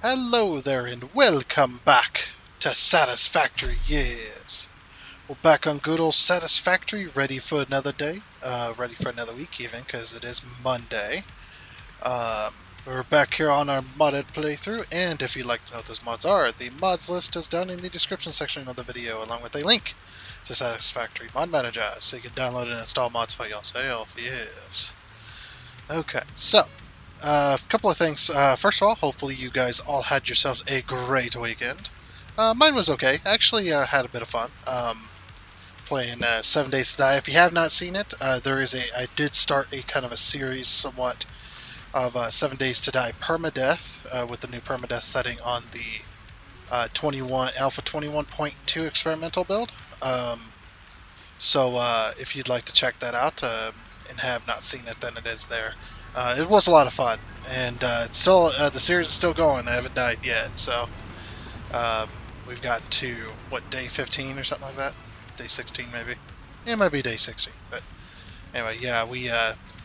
Hello there and welcome back to Satisfactory, yes. We're back on good old Satisfactory, ready for another day, ready for another week even, because it is Monday. We're back here on our modded playthrough, and if you'd like to know what those mods are, the mods list is down in the description section of the video, along with a link to Satisfactory Mod Manager, so you can download and install mods for yourself, yes. Okay, so a couple of things. First of all, hopefully you guys all had yourselves a great weekend. Mine was okay. I actually had a bit of fun playing 7 Days to Die. If you have not seen it, I did start a kind of a series somewhat of 7 Days to Die permadeath with the new permadeath setting on the 21 Alpha 21.2 experimental build. So if you'd like to check that out and have not seen it, then it is there. It was a lot of fun, and it's still the series is still going. I haven't died yet, so um, we've gotten to what, day 15 or something like that, day 16 maybe. Yeah, it might be day 16, but anyway, yeah, we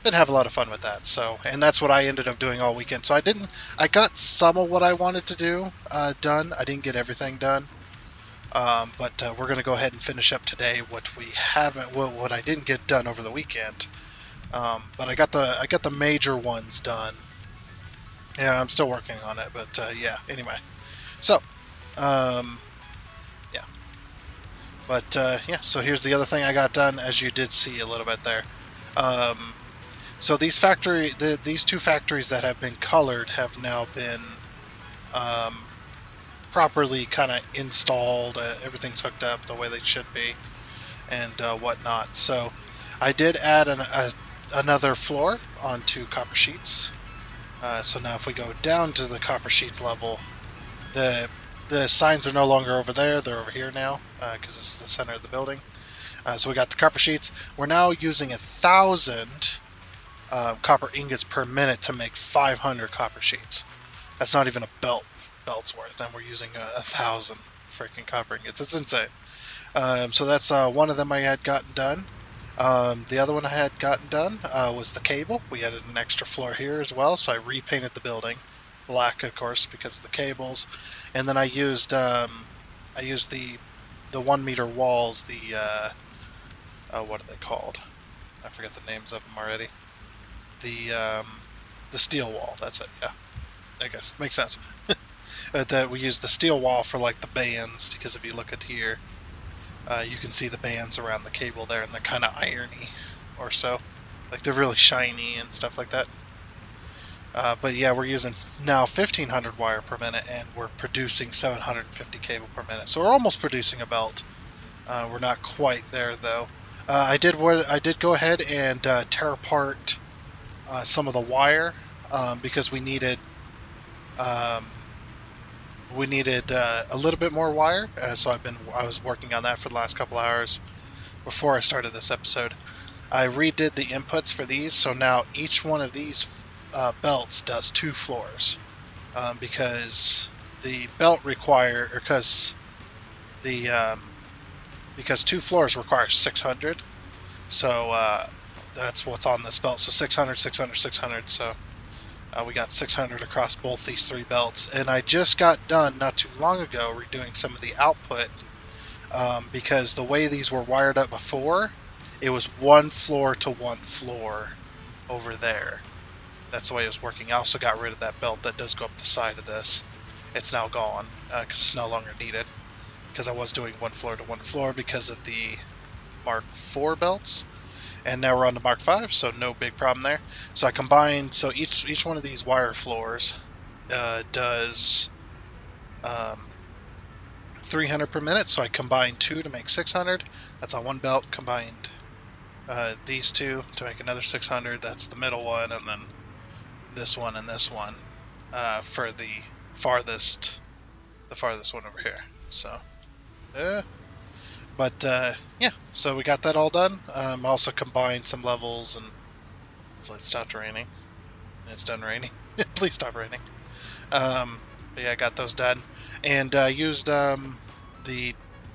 did have a lot of fun with that. So, and that's what I ended up doing all weekend. So I got some of what I wanted to do done. I didn't get everything done. But we're going to go ahead and finish up today what I didn't get done over the weekend. But I got the major ones done. Yeah, I'm still working on it, but yeah. Anyway, so um, yeah, but yeah. So here's the other thing I got done, as you did see a little bit there. Um, so these two factories that have been colored have now been um, properly kind of installed. Everything's hooked up the way they should be, and whatnot. So I did add another floor onto copper sheets. So now if we go down to the copper sheets level, the signs are no longer over there. They're over here now because this is the center of the building. So we got the copper sheets. We're now using 1,000 copper ingots per minute to make 500 copper sheets. That's not even a belt's worth, and we're using 1,000 freaking copper ingots. It's insane. So that's one of them I had gotten done. The other one I had gotten done was the cable. We added an extra floor here as well, so I repainted the building black, of course, because of the cables. And then I used the 1 meter walls. What are they called? I forget the names of them already. The steel wall. That's it. Yeah, I guess makes sense. That we use the steel wall for like the bands, because if you look at here, you can see the bands around the cable there, and they're kind of irony or so. Like they're really shiny and stuff like that. But yeah, we're using now 1,500 wire per minute, and we're producing 750 cable per minute. So we're almost producing a belt. We're not quite there though. I did go ahead and tear apart some of the wire because we needed um, a little bit more wire. So I was working on that for the last couple hours before I started this episode. I redid the inputs for these, so now each one of these belts does 2 floors because the belt because 2 floors require 600. So that's what's on this belt. So 600, 600, 600. So we got 600 across both these 3 belts, and I just got done not too long ago redoing some of the output because the way these were wired up before, it was 1 floor to 1 floor over there. That's the way it was working. I also got rid of that belt that does go up the side of this. It's now gone because it's no longer needed, because I was doing 1 floor to 1 floor because of the Mark IV belts, and now we're on the Mark V, so no big problem there. So I combined, so each one of these wire floors does 300 per minute, so I combined 2 to make 600. That's on 1 belt. Combined these 2 to make another 600. That's the middle one, and then this one and this one for the farthest one over here. So yeah, so we got that all done. Also combined some levels, and hopefully it stopped raining. It's done raining. Please stop raining. But yeah, I got those done, and used the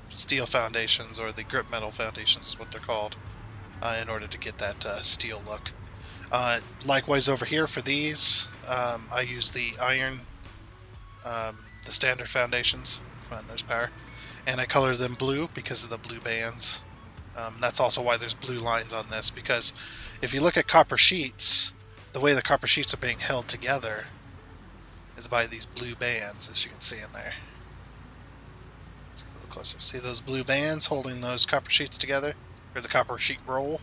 steel foundations, or the grip metal foundations is what they're called, in order to get that steel look. Likewise over here for these, I use the iron the standard foundations. Come on, there's power. And I color them blue because of the blue bands. That's also why there's blue lines on this, because if you look at copper sheets, the way the copper sheets are being held together is by these blue bands, as you can see in there. Let's get a little closer. See those blue bands holding those copper sheets together? Or the copper sheet roll,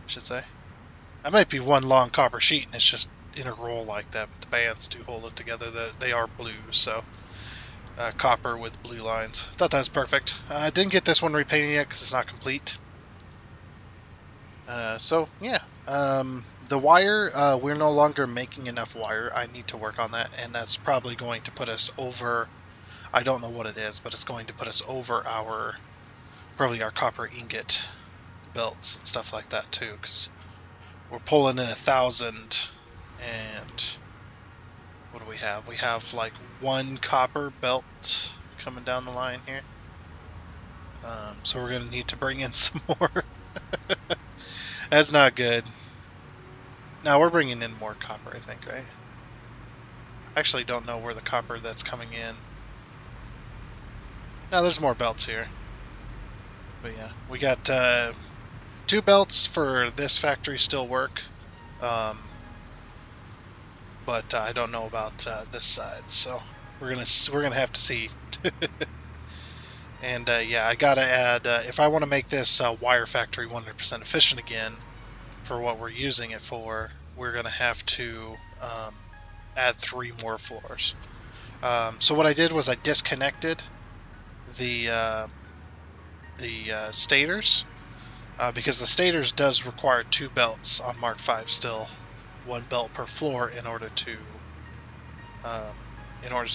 I should say. That might be one long copper sheet and it's just in a roll like that, but the bands do hold it together. They are blue, so copper with blue lines. I thought that was perfect. I didn't get this one repainted yet because it's not complete. So yeah, the wire, we're no longer making enough wire. I need to work on that, and that's probably going to put us over, I don't know what it is, but it's going to put us over probably our copper ingot belts and stuff like that too, because we're pulling in 1,000, and what do we have? We have like one copper belt coming down the line here. So we're going to need to bring in some more. That's not good. Now we're bringing in more copper, I think, right? I actually don't know where the copper that's coming in. No, there's more belts here. But yeah, we got 2 belts for this factory still work. But I don't know about this side, so we're gonna have to see. And yeah, I gotta add, if I want to make this wire factory 100% efficient again for what we're using it for, we're gonna have to add 3 more floors. So what I did was I disconnected the stators, because the stators does require 2 belts on Mark V still, 1 belt per floor in order to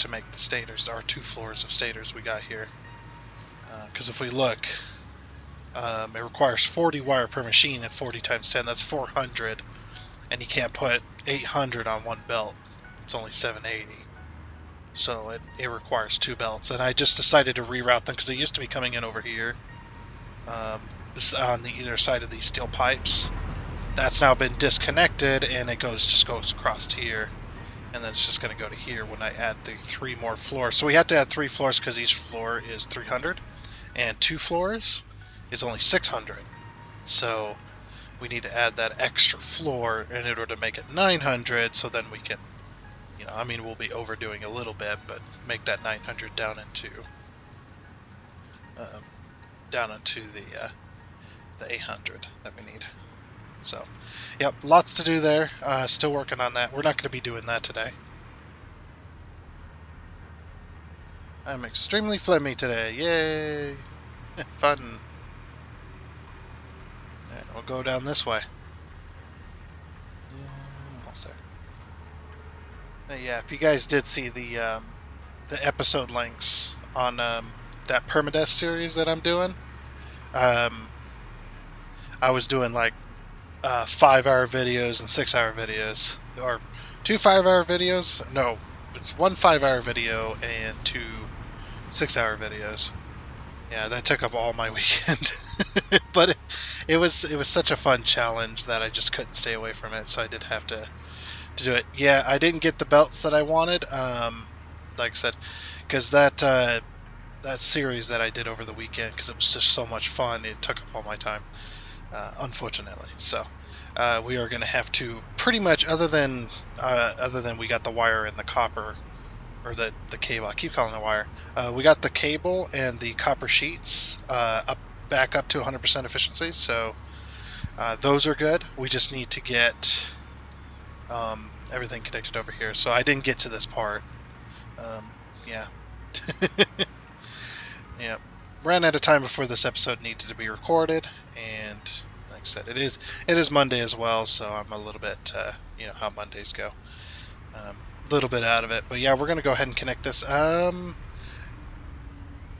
make the stators, our 2 floors of stators we got here. Because if we look, it requires 40 wire per machine at 40 times 10. That's 400, and you can't put 800 on 1 belt. It's only 780. So it requires 2 belts, and I just decided to reroute them because they used to be coming in over here, on the either side of these steel pipes. That's now been disconnected, and it just goes across here, and then it's just going to go to here when I add the 3 more floors. So we have to add 3 floors because each floor is 300, and 2 floors is only 600. So we need to add that extra floor in order to make it 900, so then we can, I mean, we'll be overdoing a little bit, but make that 900 down into the 800 that we need. So, yep, lots to do there. Still working on that. We're not going to be doing that today. I'm extremely phlegmy today. Yay! Fun. Alright, we'll go down this way. Almost there. Yeah, if you guys did see the episode links on that permadeath series that I'm doing, I was doing like 5-hour videos and 6-hour videos, or 2 5-hour videos. No, it's 1 5-hour video and 2 6-hour videos. Yeah, that took up all my weekend, but it was such a fun challenge that I just couldn't stay away from it. So I did have to do it. Yeah, I didn't get the belts that I wanted. Like I said, because that series that I did over the weekend, because it was just so much fun, it took up all my time. Unfortunately, so we are going to have to pretty much, other than we got the wire and the copper, or the cable. I keep calling it wire. We got the cable and the copper sheets back up to 100% efficiency, so those are good. We just need to get everything connected over here. So I didn't get to this part. Yeah. Yeah. Ran out of time before this episode needed to be recorded, and like I said, it is Monday as well, so I'm a little bit, how Mondays go. Little bit out of it, but yeah, we're gonna go ahead and connect this.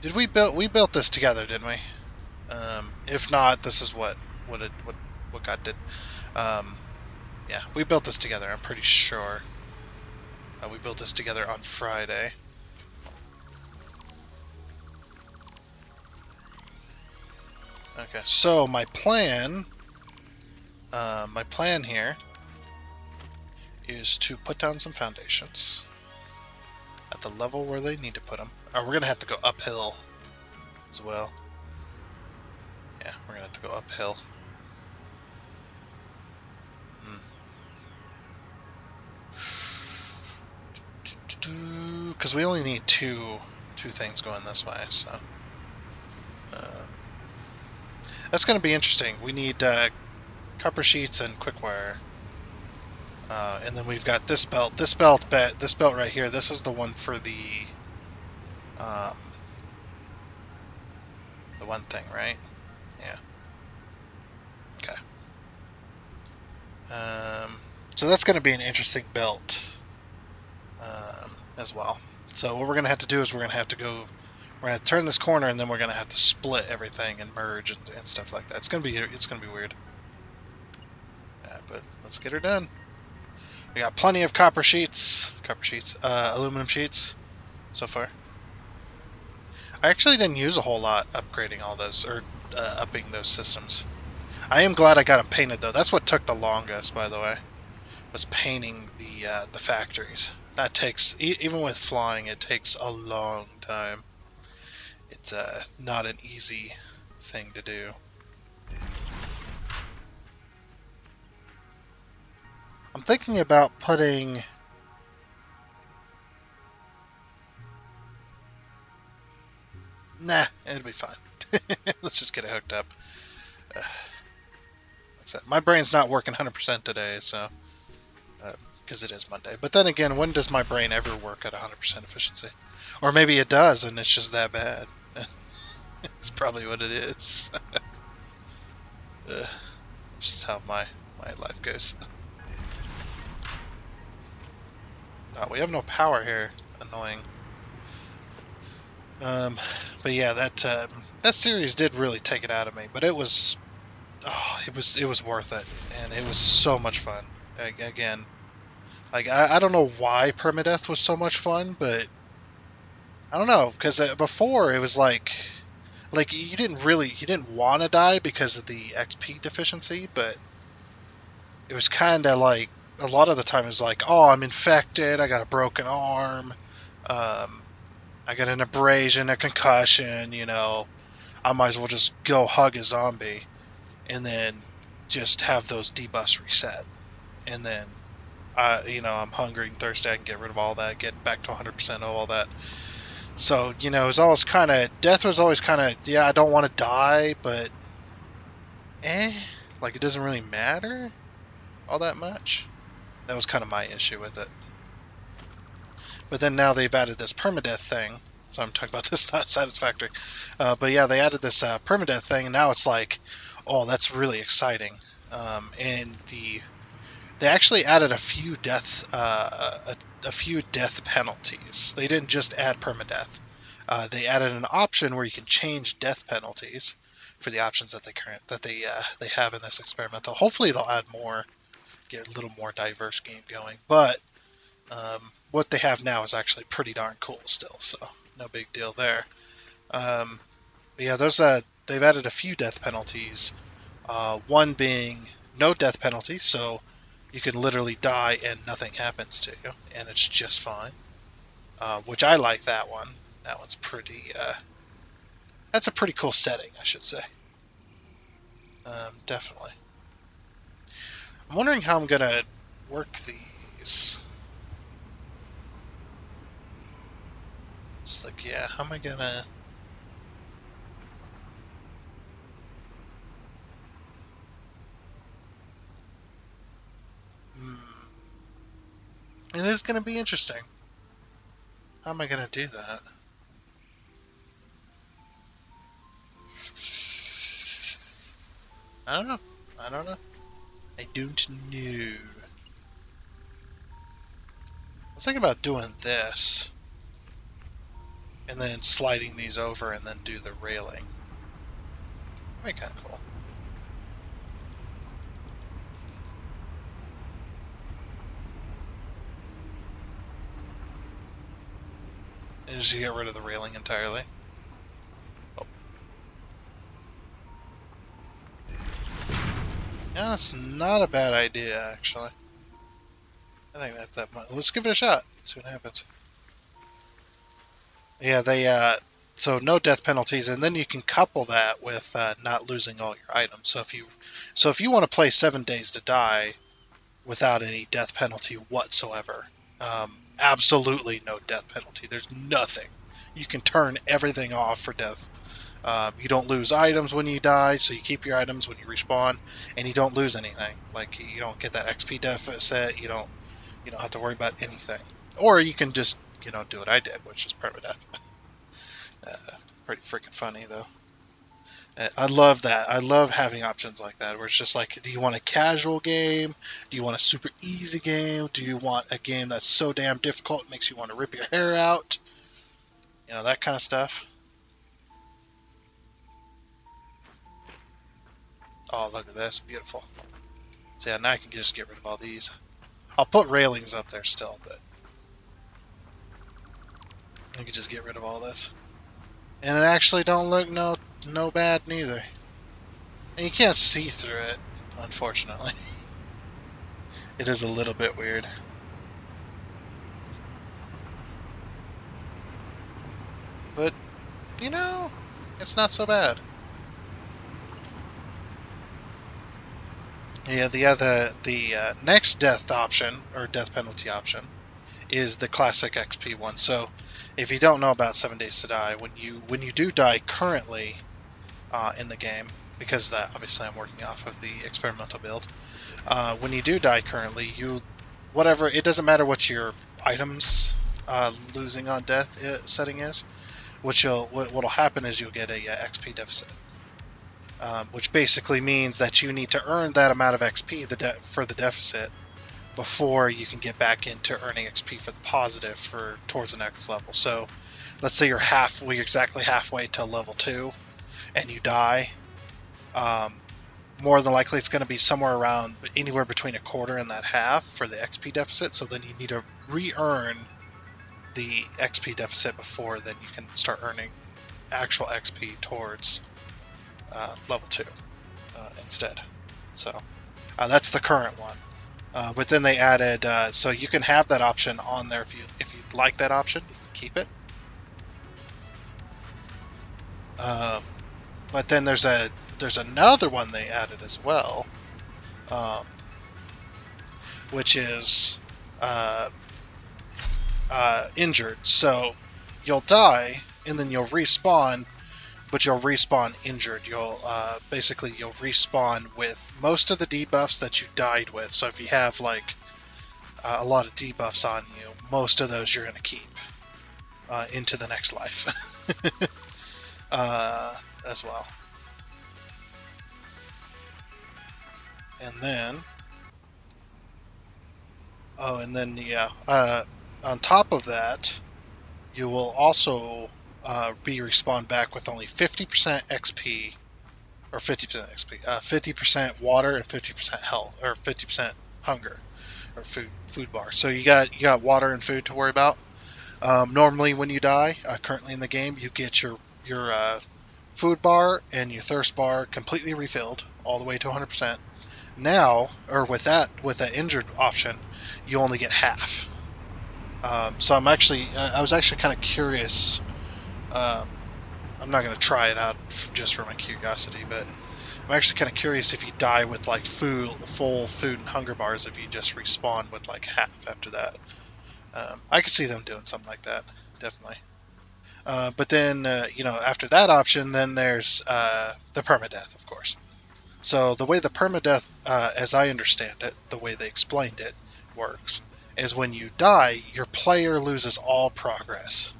Did we built this together, didn't we? If not, this is what God did. Yeah, we built this together. I'm pretty sure. We built this together on Friday. Okay, so my plan here is to put down some foundations. at the level where they need to put them. We're going to have to go uphill as well. Yeah, we're going to have to go uphill. Because we only need two things going this way, so that's going to be interesting. We need copper sheets and quickwire, and then we've got this belt. This belt right here. This is the one for the one thing, right? Yeah. Okay. So that's going to be an interesting belt as well. So what we're going to have to do is we're going to have to turn this corner, and then we're going to have to split everything and merge and stuff like that. It's going to be weird. Yeah, but let's get her done. We got plenty of aluminum sheets so far. I actually didn't use a whole lot upgrading all those or upping those systems. I am glad I got them painted though. That's what took the longest, by the way, was painting the factories. That takes, even with flying, it takes a long time. It's not an easy thing to do. I'm thinking about putting... Nah, it'll be fine. Let's just get it hooked up. My brain's not working 100% today, so... because it is Monday. But then again, when does my brain ever work at 100% efficiency? Or maybe it does, and it's just that bad. It's probably what it is. It's just how my life goes. Oh, we have no power here. Annoying. But yeah, that series did really take it out of me. But it was worth it, and it was so much fun. Again, like I don't know why permadeath was so much fun, but I don't know, because before it was like you didn't want to die because of the XP deficiency, but it was kind of like a lot of the time it was like, oh, I'm infected, I got a broken arm, I got an abrasion, a concussion, I might as well just go hug a zombie and then just have those debuffs reset, and then I'm hungry and thirsty, I can get rid of all that, get back to 100% of all that. So, it was always kind of, death was always kind of, yeah, I don't want to die, but, like, it doesn't really matter all that much. That was kind of my issue with it. But then now they've added this permadeath thing, so I'm talking about this, not Satisfactory. But yeah, they added this permadeath thing, and now it's like, oh, that's really exciting. And they actually added a few death penalties. They didn't just add permadeath. They added an option where you can change death penalties for the options that they have in this experimental. Hopefully they'll add more, get a little more diverse game going. But what they have now is actually pretty darn cool still, so no big deal there. But yeah, they've added a few death penalties. One being no death penalty, so you can literally die and nothing happens to you, and it's just fine. Which I like that one. That one's pretty... that's a pretty cool setting, I should say. Definitely. I'm wondering how I'm going to work these. It's like, yeah, how am I going to... It is going to be interesting. How am I going to do that? I don't know. I don't know. I was thinking about doing this, and then sliding these over, and then do the railing. That'd be kind of cool. And just get rid of the railing entirely. Oh. Yeah, that's not a bad idea, actually. I think that might... Let's give it a shot. See what happens. Yeah, so no death penalties, and then you can couple that with not losing all your items. So if you want to play 7 days to die without any death penalty whatsoever, absolutely no death penalty. There's nothing. You can turn everything off for death. You don't lose items when you die, so you keep your items when you respawn, and you don't lose anything. Like you don't get that XP deficit. You don't have to worry about anything. Or you can just do what I did, which is permadeath. Uh, Pretty freaking funny though. I love that. I love having options like that where it's just like, do you want a casual game? Do you want a super easy game? Do you want a game that's so damn difficult it makes you want to rip your hair out? That kind of stuff. Oh, look at this. Beautiful. So yeah, now I can just get rid of all these. I'll put railings up there still, but I can just get rid of all this. And it actually don't look no bad neither. And you can't see through it, unfortunately. It is a little bit weird. But, it's not so bad. Yeah, the next death option, or death penalty option, is the classic XP one. So, if you don't know about 7 Days to Die, when you do die currently in the game, because obviously I'm working off of the experimental build, when you do die currently, it doesn't matter what your items losing on death setting is. What'll happen is you'll get a XP deficit, which basically means that you need to earn that amount of XP for the deficit before you can get back into earning XP for the positive towards the next level. So, let's say you're exactly halfway to level 2, and you die. More than likely, it's going to be somewhere around anywhere between a quarter and that half for the XP deficit. So then you need to re-earn the XP deficit before then you can start earning actual XP towards level 2 instead. So that's the current one. But then they added, so you can have that option on there if you like that option, you can keep it. But then there's another one they added as well, which is injured. So you'll die and then you'll respawn, but you'll respawn injured. You'll respawn with most of the debuffs that you died with. So if you have like a lot of debuffs on you, most of those you're going to keep into the next life as well. And then yeah, on top of that, you will also be respawned back with only 50% XP, or 50% XP, 50% water and 50% health, or 50% hunger, or food bar. So you got water and food to worry about. Normally, when you die, currently in the game, you get your food bar and your thirst bar completely refilled all the way to 100%. Now, or with that injured option, you only get half. So I was actually kind of curious. I'm not going to try it out just for my curiosity, but I'm actually kind of curious if you die with like full food and hunger bars, if you just respawn with like half after that. I could see them doing something like that, definitely. But then, after that option, then there's the permadeath, of course. So the way the permadeath, as I understand it, the way they explained it, works, is when you die, your player loses all progress.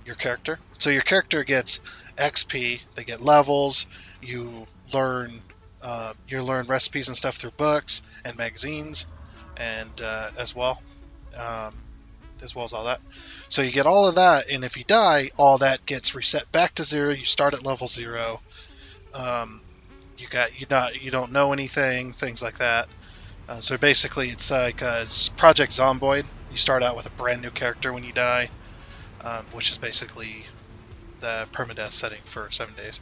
Your character. So your character gets XP. They get levels. You learn recipes and stuff through books and magazines, and as well as all that. So you get all of that, and if you die, all that gets reset back to 0. You start at level 0. You don't know anything, things like that. So basically, it's like Project Zomboid. You start out with a brand new character when you die, which is basically the permadeath setting for 7 days.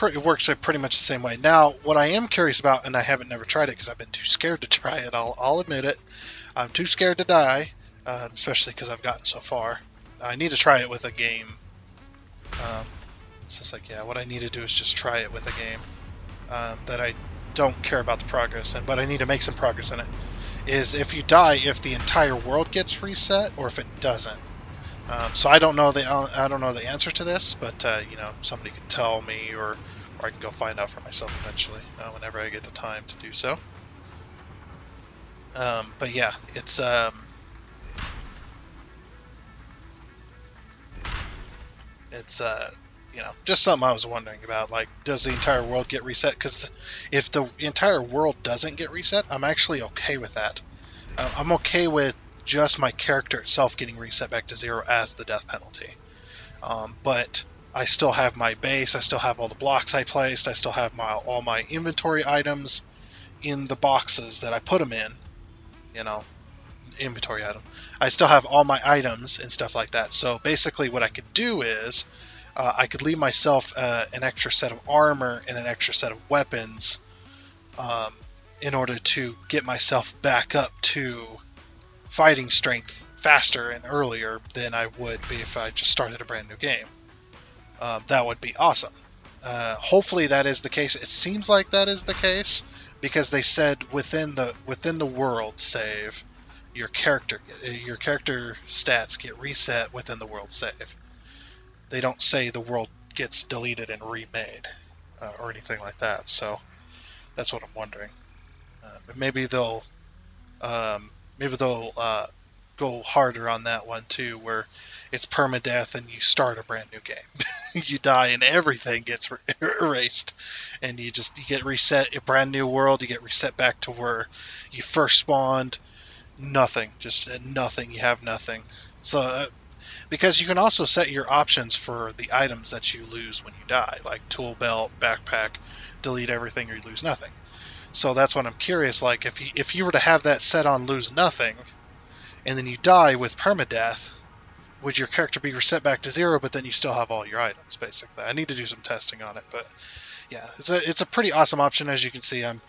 It works pretty much the same way. Now, what I am curious about, and I haven't never tried it because I've been too scared to try it. I'll admit it. I'm too scared to die, especially because I've gotten so far. I need to try it with a game. It's just like, yeah, what I need to do is just try it with a game that I don't care about the progress in, but I need to make some progress in it. Is if you die, if the entire world gets reset, or if it doesn't. So I don't know the answer to this, but somebody could tell me, or I can go find out for myself eventually, whenever I get the time to do so. But yeah, it's just something I was wondering about. Like, does the entire world get reset? Because if the entire world doesn't get reset, I'm actually okay with that. I'm okay with just my character itself getting reset back to 0 as the death penalty. But I still have my base, I still have all the blocks I placed, I still have all my inventory items in the boxes that I put them in, inventory item. I still have all my items and stuff like that. So basically what I could do is I could leave myself an extra set of armor and an extra set of weapons in order to get myself back up to fighting strength faster and earlier than I would be if I just started a brand new game. That would be awesome. Hopefully that is the case. It seems like that is the case because they said within the world save, your character stats get reset within the world save. They don't say the world gets deleted and remade or anything like that. So that's what I'm wondering. Maybe they'll go harder on that one too, where it's permadeath and you start a brand new game. You die and everything gets erased, and you get reset, a brand new world. You get reset back to where you first spawned. Nothing, just nothing. You have nothing. So because you can also set your options for the items that you lose when you die, like tool belt, backpack, delete everything or you lose nothing. So that's what I'm curious. Like if you were to have that set on lose nothing, and then you die with permadeath, would your character be reset back to 0, but then you still have all your items, basically? I need to do some testing on it, but yeah, it's a pretty awesome option. As you can see, I'm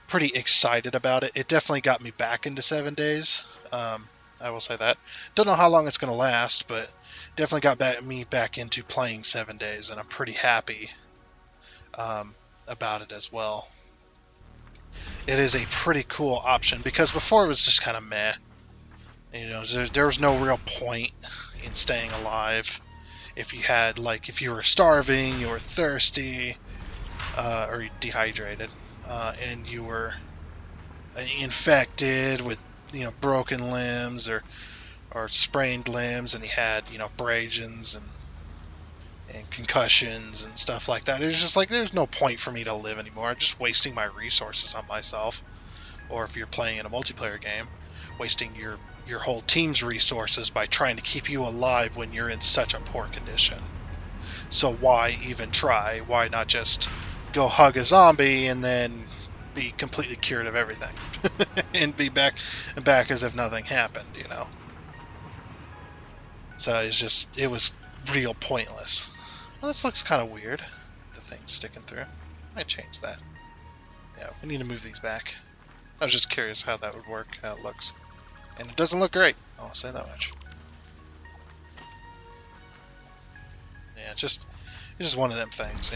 pretty excited about it. It definitely got me back into 7 days. I will say that. Don't know how long it's going to last, but definitely got me back into playing 7 days, and I'm pretty happy about it as well. It is a pretty cool option, because before it was just kind of meh. There was no real point in staying alive. If you were starving, you were thirsty, or dehydrated, and you were infected with broken limbs or sprained limbs, and you had abrasions and concussions and stuff like that. It was just like there's no point for me to live anymore. I'm just wasting my resources on myself. Or if you're playing in a multiplayer game, wasting your whole team's resources by trying to keep you alive when you're in such a poor condition. So why even try? Why not just go hug a zombie and then be completely cured of everything and be back as if nothing happened, So it was real pointless. Well, this looks kind of weird. The thing's sticking through. I might change that. Yeah, we need to move these back. I was just curious how that would work, how it looks. And it doesn't look great, I'll say that much. Yeah, it's just one of them things,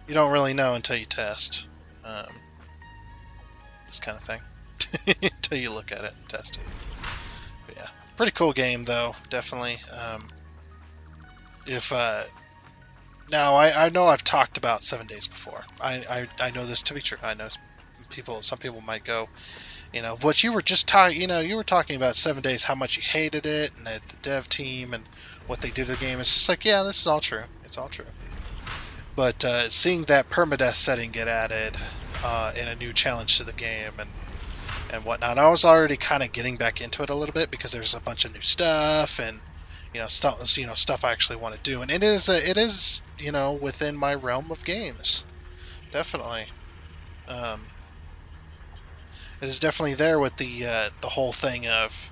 You don't really know until you test. This kind of thing. Until you look at it and test it. But yeah, pretty cool game, though, definitely. Now, I know I've talked about 7 days before. I know this to be true. I know some people might go, what you were just you were talking about 7 days, how much you hated it, and the dev team, and what they did to the game. It's just like, yeah, this is all true. It's all true. But seeing that permadeath setting get added in a new challenge to the game and whatnot, I was already kind of getting back into it a little bit because there's a bunch of new stuff and stuff I actually want to do, and it is within my realm of games, definitely. It is definitely there with the whole thing of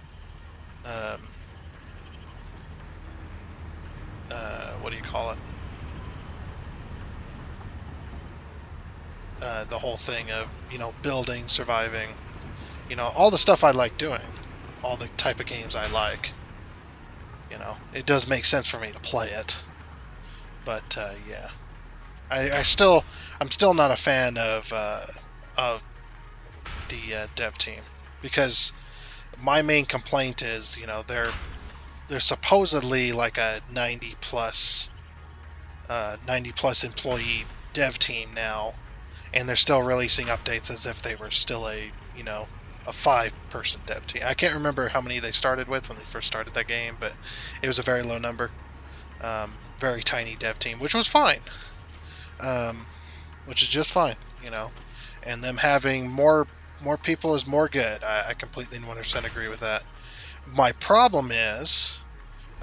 what do you call it? The whole thing of building, surviving, all the stuff I like doing, all the type of games I like. it does make sense for me to play it. But yeah, I'm still not a fan of the dev team, because my main complaint is, they're supposedly like a 90 plus employee dev team now, and they're still releasing updates as if they were still a 5-person dev team. I can't remember how many they started with when they first started that game, but it was a very low number, very tiny dev team, which was fine, which is just fine, and them having more people is more good. I completely 100% agree with that. My problem is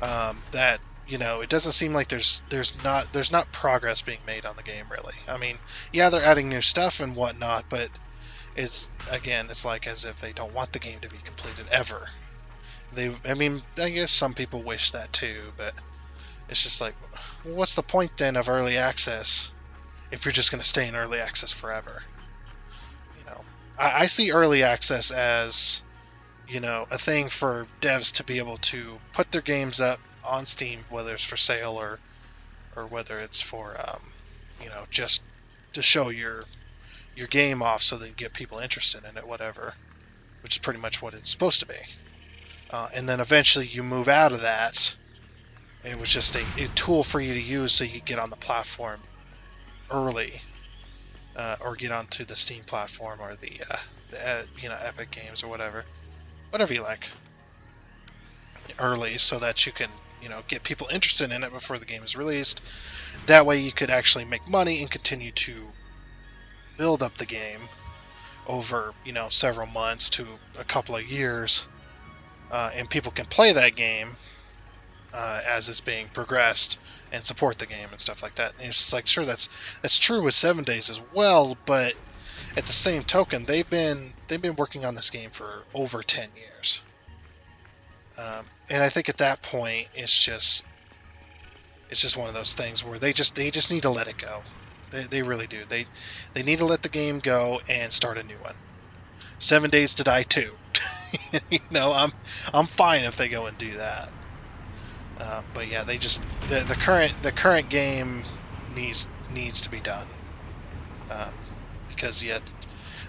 that it doesn't seem like there's not progress being made on the game, really. I mean, yeah, they're adding new stuff and whatnot, but it's like as if they don't want the game to be completed ever. I mean, I guess some people wish that too, but it's just like, well, what's the point then of early access if you're just going to stay in early access forever? I see early access as a thing for devs to be able to put their games up on Steam, whether it's for sale or whether it's for just to show your game off so that you get people interested in it, whatever, which is pretty much what it's supposed to be. And then eventually you move out of that. It was just a tool for you to use so you get on the platform early, or get onto the Steam platform or the Epic Games or whatever you like, early, so that you can get people interested in it before the game is released. That way you could actually make money and continue to build up the game over several months to a couple of years, and people can play that game as it's being progressed and support the game and stuff like that. And it's just like, sure, that's true with 7 Days as well, but at the same token, they've been working on this game for over 10 years. And I think at that point, it's just one of those things where they just need to let it go. They really do. They need to let the game go and start a new one. 7 Days to Die 2. I'm fine if they go and do that. But yeah, they just the current game needs to be done, because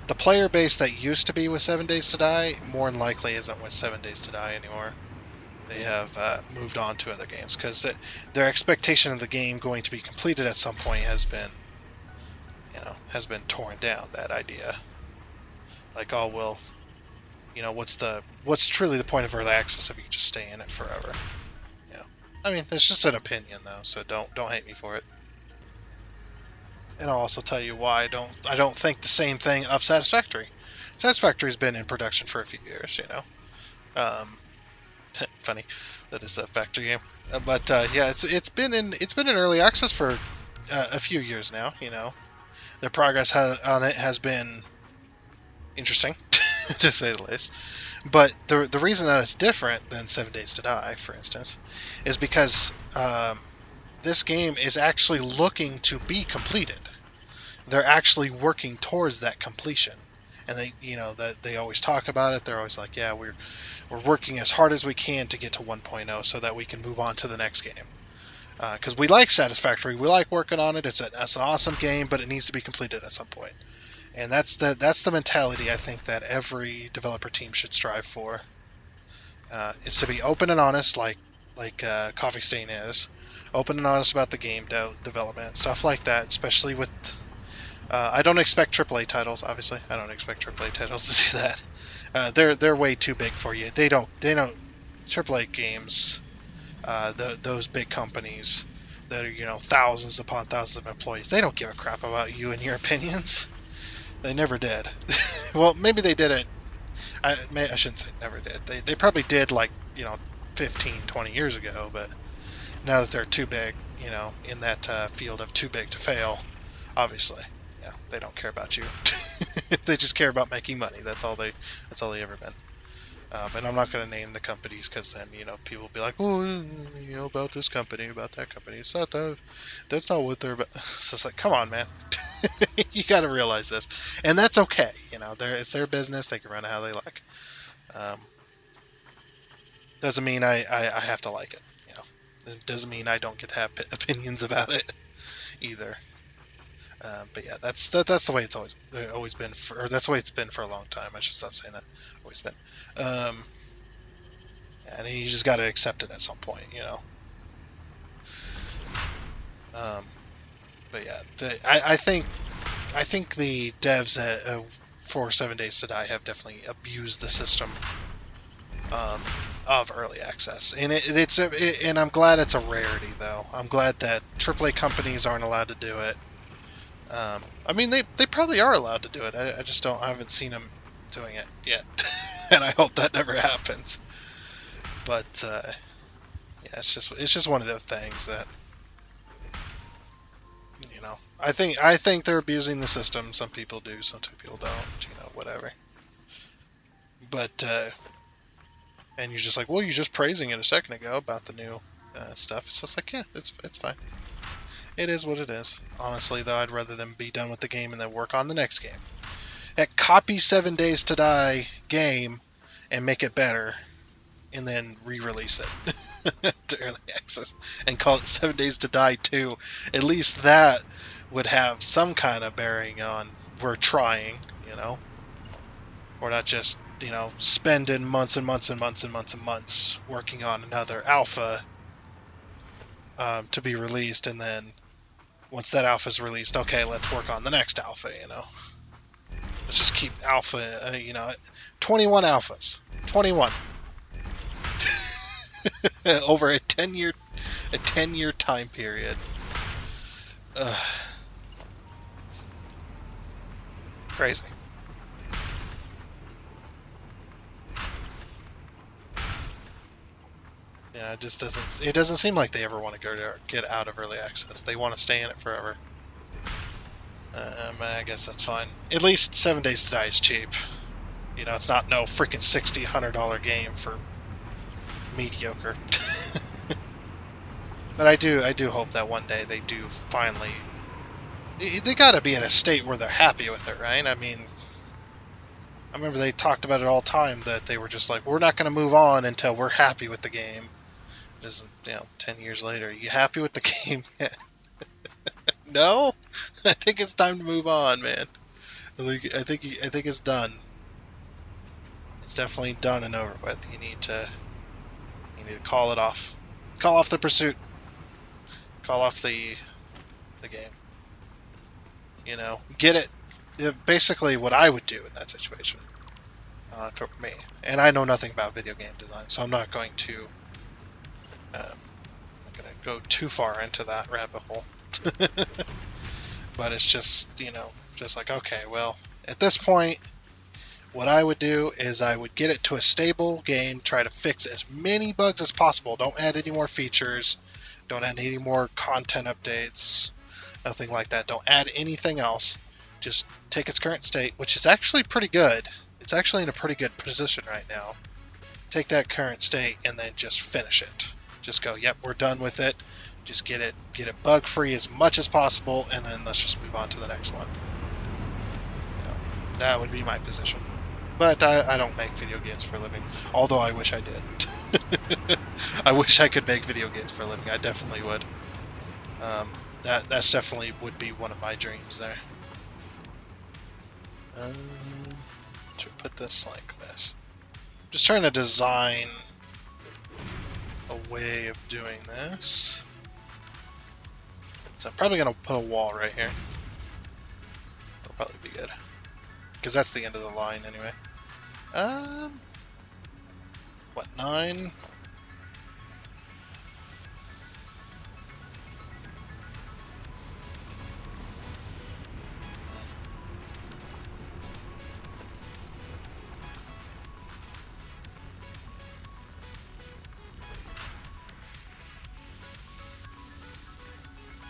the player base that used to be with 7 Days to Die more than likely isn't with 7 Days to Die anymore. They have moved on to other games because their expectation of the game going to be completed at some point has been torn down. That idea, like, oh well, what's truly the point of early access if you can just stay in it forever? I mean, it's just an opinion though, so don't hate me for it. And I'll also tell you why I don't think the same thing of Satisfactory. Satisfactory's been in production for a few years, Funny that is a factory game, but yeah, it's been in early access for a few years now. The progress on it has been interesting, to say the least. But the reason that it's different than 7 Days to Die, for instance, is because this game is actually looking to be completed. They're actually working towards that completion, and they always talk about it. They're always like, yeah, we're working as hard as we can to get to 1.0 so that we can move on to the next game. Because we like Satisfactory, we like working on it. It's an awesome game, but it needs to be completed at some point. And that's the mentality I think that every developer team should strive for. Is to be open and honest, like Coffee Stain is, open and honest about the game development, stuff like that. Especially with, I don't expect AAA titles. Obviously, I don't expect AAA titles to do that. They're way too big for you. They don't AAA games. Those big companies that are thousands upon thousands of employees. They don't give a crap about you and your opinions. They never did. Well, maybe they did it. I shouldn't say never did. They probably did, like, 15, 20 years ago, but now that they're too big, in that field of too big to fail, obviously, they don't care about you. They just care about making money. That's all they ever been. And I'm not going to name the companies, because then, people will be like, oh, about this company, about that company. It's not that. That's not what they're about. So it's like, come on, man. You got to realize this. And that's okay. It's their business. They can run it how they like. Doesn't mean I have to like it. You know, it doesn't mean I don't get to have opinions about it either. But yeah, that's the way it's always been for, or that's the way it's been for a long time. I should stop saying that. Always been. Um, and you just got to accept it at some point, you know. Um, but yeah, I think the devs for 7 Days to Die have definitely abused the system um, of early access, and and I'm glad it's a rarity though. I'm glad that AAA companies aren't allowed to do it. I mean, they probably are allowed to do it. I just don't. I haven't seen them doing it yet, and I hope that never happens. But yeah, it's just one of those things that, you know. I think they're abusing the system. Some people do. Some people don't. You know, whatever. But and you're just like, well, you're just praising it a second ago about the new stuff. So it's like, yeah, it's fine. It is what it is. Honestly, though, I'd rather them be done with the game and then work on the next game. Heck, copy 7 Days to Die game and make it better, and then re-release it to early access and call it 7 Days to Die 2. At least that would have some kind of bearing on we're trying, you know. We're not just, you know, spending months and months and months and months and months working on another alpha to be released, and then once that alpha is released, okay, let's work on the next alpha, you know. Let's just keep alpha, you know, 21 alphas. 21. Over a 10-year time period. Crazy. Yeah, it doesn't seem like they ever want to get out of early access. They want to stay in it forever. I guess that's fine. At least 7 Days to Die is cheap. You know, it's not no freaking $60-$100 game for mediocre. But I do hope that one day they do finally. They gotta be in a state where they're happy with it, right? I mean, I remember they talked about it all the time that they were just like, we're not gonna move on until we're happy with the game. It isn't, you know, 10 years later. Are you happy with the game? No, I think it's time to move on, man. I think it's done. It's definitely done and over with. You need to call it off. Call off the pursuit. Call off the game. You know, get it. Basically, what I would do in that situation for me, and I know nothing about video game design, so I'm not going to. I'm going to go too far into that rabbit hole. But it's just, you know, just like, okay, well, at this point, what I would do is I would get it to a stable game, try to fix as many bugs as possible. Don't add any more features. Don't add any more content updates. Nothing like that. Don't add anything else. Just take its current state, which is actually pretty good. It's actually in a pretty good position right now. Take that current state and then just finish it. Just go, yep, we're done with it. Just get it bug free as much as possible, and then let's just move on to the next one. You know, that would be my position. But I don't make video games for a living, although I wish I did. I wish I could make video games for a living. I definitely would. That's definitely would be one of my dreams there. Should put this like this. Just trying to design a way of doing this. So I'm probably going to put a wall right here. That'll probably be good. Because that's the end of the line anyway. What, 9?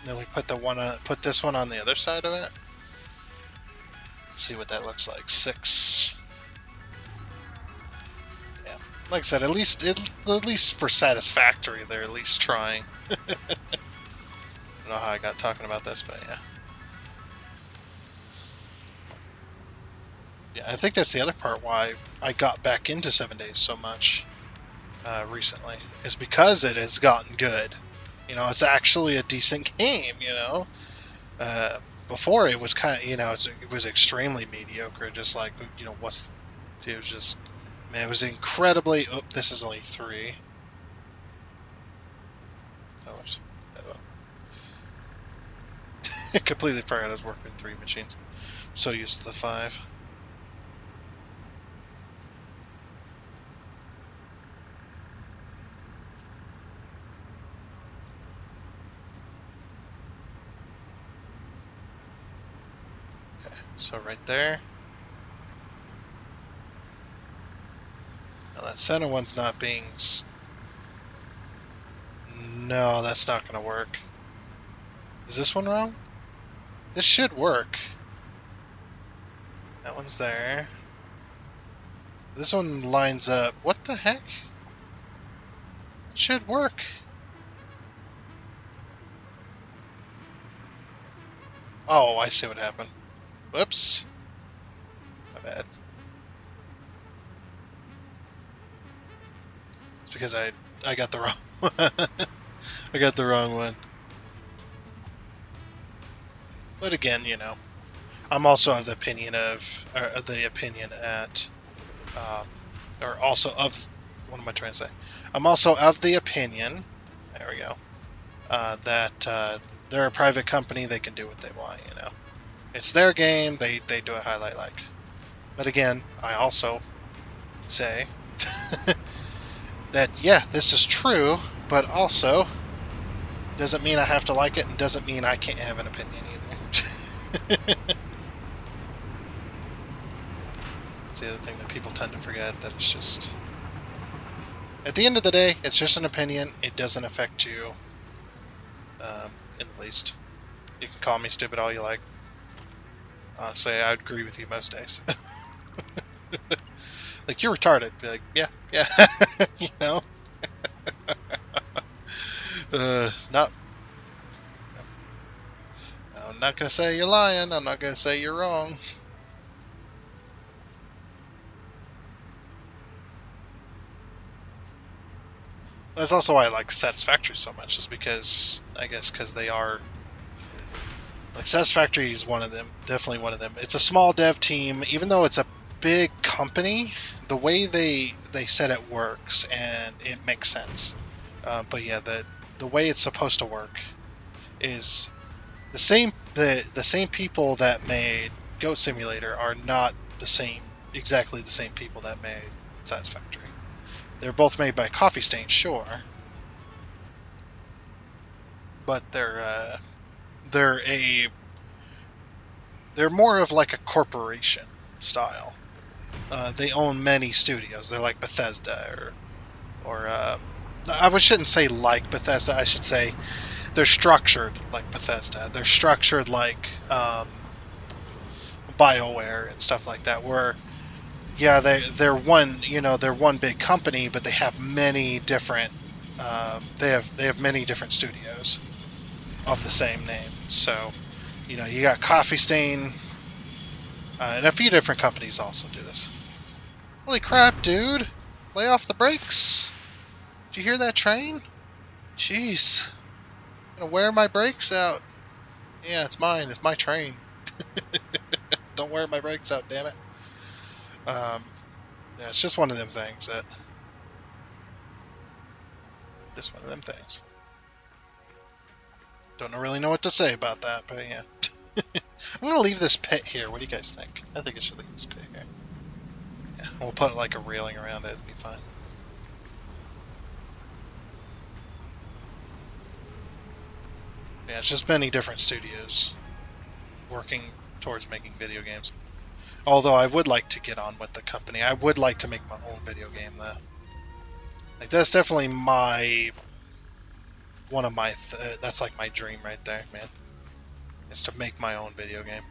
Then we put this one on the other side of it. Let's see what that looks like. 6. Yeah, like I said, at least for Satisfactory, they're at least trying. I don't know how I got talking about this, but yeah. Yeah, I think that's the other part why I got back into 7 Days so much. recently is because it has gotten good. You know, it's actually a decent game. You know, before it was kind of, you know, it was extremely mediocre. Just like, you know, it was just, man, it was incredibly. Oh, this is only 3. Oh, I completely forgot I was working with 3 machines. So used to the 5. Okay, so right there. Now that center one's not being. No, that's not going to work. Is this one wrong? This should work. That one's there. This one lines up. What the heck? It should work. Oh, I see what happened. Whoops. My bad. It's because I got the wrong one. I got the wrong one. But again, you know, I'm also of the opinion um, or also of, what am I trying to say? I'm also of the opinion, there we go, that they're a private company, they can do what they want, you know. It's their game, they do it how they like. But again, I also say that, yeah, this is true, but also doesn't mean I have to like it, and doesn't mean I can't have an opinion either. That's the other thing that people tend to forget, that it's just, at the end of the day, it's just an opinion. It doesn't affect you in the least. You can call me stupid all you like. Honestly, I would agree with you most days. Like, you're retarded. Be like, yeah, yeah, you know. Not. I'm not gonna say you're lying. I'm not gonna say you're wrong. That's also why I like Satisfactory so much, is because, I guess, because they are, like, Satisfactory is one of them, definitely one of them. It's a small dev team, even though it's a big company. The way they said it works, and it makes sense. But yeah, the way it's supposed to work is the same people that made Goat Simulator are not exactly the same people that made Satisfactory. They're both made by Coffee Stain, sure, but they're a they're more of like a corporation style. They own many studios. They're like Bethesda, or I shouldn't say like Bethesda. I should say they're structured like Bethesda. They're structured like BioWare and stuff like that. Where, yeah, they're one big company, but they have many different they have many different studios of the same name. So, you know, you got Coffee Stain, and a few different companies also do this. Holy crap, dude! Lay off the brakes! Did you hear that train? Jeez. I'm gonna wear my brakes out. Yeah, it's mine. It's my train. Don't wear my brakes out, damn it. Um, yeah, it's just one of them things that. Just one of them things. Don't really know what to say about that, but yeah. I'm gonna leave this pit here. What do you guys think? I think I should leave this pit here. Yeah, we'll put like a railing around it. It'll be fine. Yeah, it's just many different studios working towards making video games. Although I would like to get on with the company. I would like to make my own video game, though. Like, that's definitely that's like my dream right there, man. Is to make my own video game.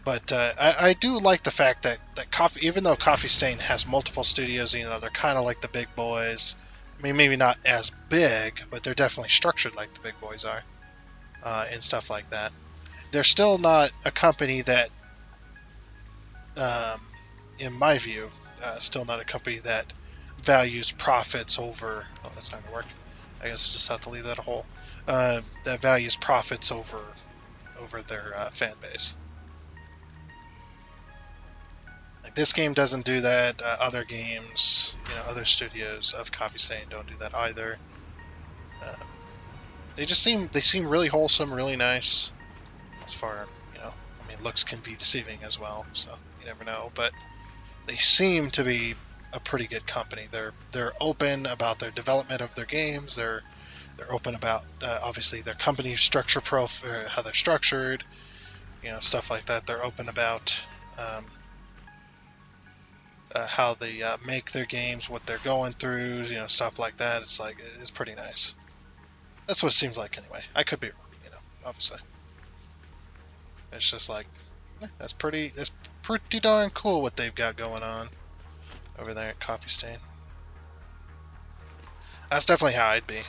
But I do like the fact that even though Coffee Stain has multiple studios, you know, they're kind of like the big boys. I mean, maybe not as big, but they're definitely structured like the big boys are, and stuff like that. They're still not a company that, in my view, Still not a company that values profits over. Oh, that's not gonna work. I guess I just have to leave that a hole. That values profits over their fan base. Like this game doesn't do that. Other games, other studios of Coffee Stain don't do that either. They seem really wholesome, really nice. As far, I mean, looks can be deceiving as well, so you never know. But they seem to be a pretty good company. They're open about their development of their games. They're open about obviously their company structure profile, how they're structured, stuff like that. They're open about how they make their games, what they're going through, stuff like that. It's pretty nice. That's what it seems like anyway. I could be wrong, obviously. It's just like that's pretty darn cool what they've got going on over there at Coffee Stain. That's definitely how I'd be.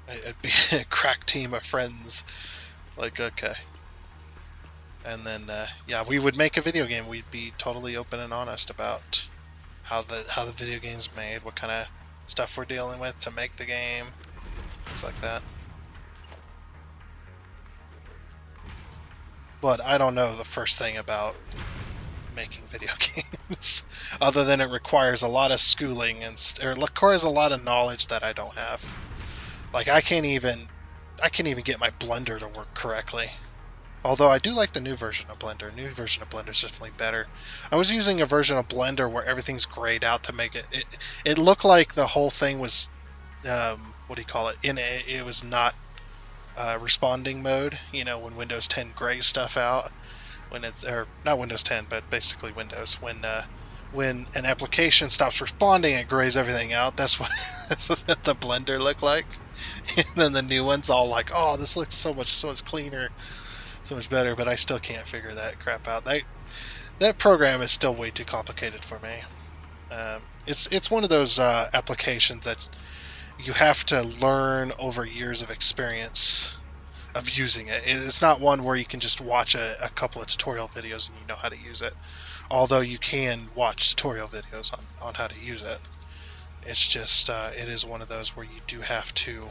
I'd be a crack team of friends. Like, okay. And then, yeah, we would make a video game. We'd be totally open and honest about how the video game's made, what kind of stuff we're dealing with to make the game, things like that. But I don't know the first thing about making video games, other than it requires a lot of schooling or it requires a lot of knowledge that I don't have. Like I can't even get my Blender to work correctly. Although I do like the new version of Blender. New version of Blender is definitely better. I was using a version of Blender where everything's grayed out to make it looked like the whole thing was what do you call it? It was not responding mode. When Windows 10 grays stuff out, or not Windows 10, but basically Windows. When an application stops responding, it grays everything out. That's what the Blender looked like. And then the new one's all like, oh, this looks so much cleaner, so much better. But I still can't figure that crap out. That program is still way too complicated for me. It's one of those applications that you have to learn over years of experience of using it. It's not one where you can just watch a couple of tutorial videos and you know how to use it. Although you can watch tutorial videos on how to use it. It's just, it is one of those where you do have to,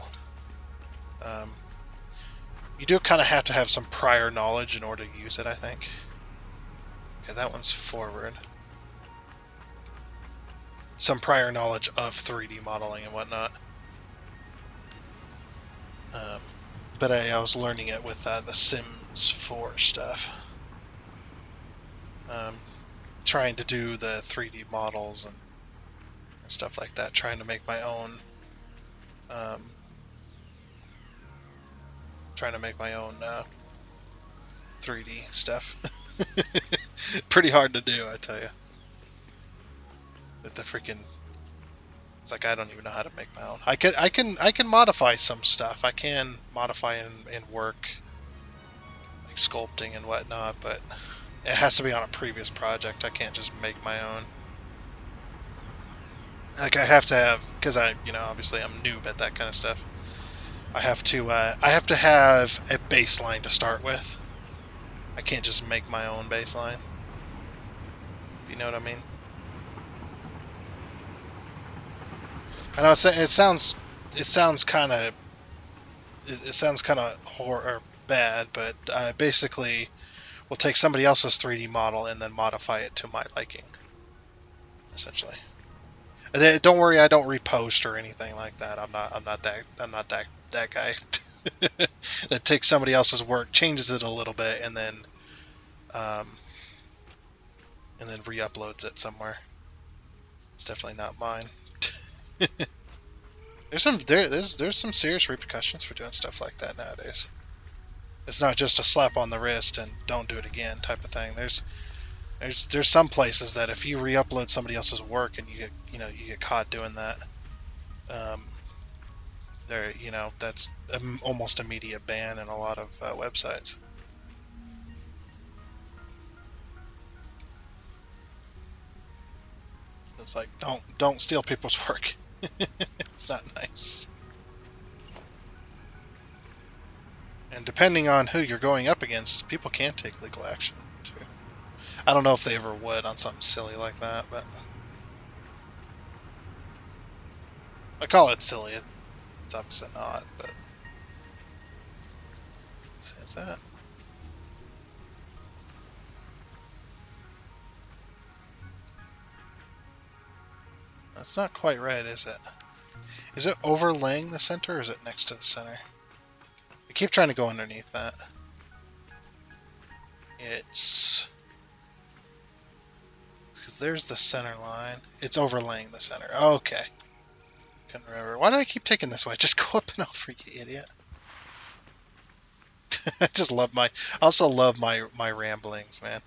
you do kind of have to have some prior knowledge in order to use it, I think. Okay, that one's forward. Some prior knowledge of 3D modeling and whatnot. But I was learning it with the Sims 4 stuff. Trying to do the 3D models and stuff like that. Trying to make my own. Trying to make my own 3D stuff. Pretty hard to do, I tell you. With the freaking. It's like I don't even know how to make my own. I can modify some stuff. I can modify and work, like sculpting and whatnot, but it has to be on a previous project. I can't just make my own. Like I have to have, because obviously I'm noob at that kind of stuff. I have to have a baseline to start with. I can't just make my own baseline. You know what I mean? I know it sounds kind of horror or bad, but basically we'll take somebody else's 3D model and then modify it to my liking, essentially. And don't worry, I don't repost or anything like that. I'm not that guy that takes somebody else's work, changes it a little bit, and then re-uploads it somewhere. It's definitely not mine. There's some serious repercussions for doing stuff like that nowadays. It's not just a slap on the wrist and don't do it again type of thing. There's some places that if you re-upload somebody else's work and you get caught doing that, that's almost immediate ban in a lot of websites. It's like don't steal people's work. It's not nice. And depending on who you're going up against, people can take legal action too. I don't know if they ever would on something silly like that, but I call it silly. It's obviously not, but is that? That's not quite right, is it? Is it overlaying the center, or is it next to the center? I keep trying to go underneath that. It's because there's the center line. It's overlaying the center. Okay. Couldn't remember. Why do I keep taking this way? Just go up and over, you idiot. I just love my. I also love my ramblings, man.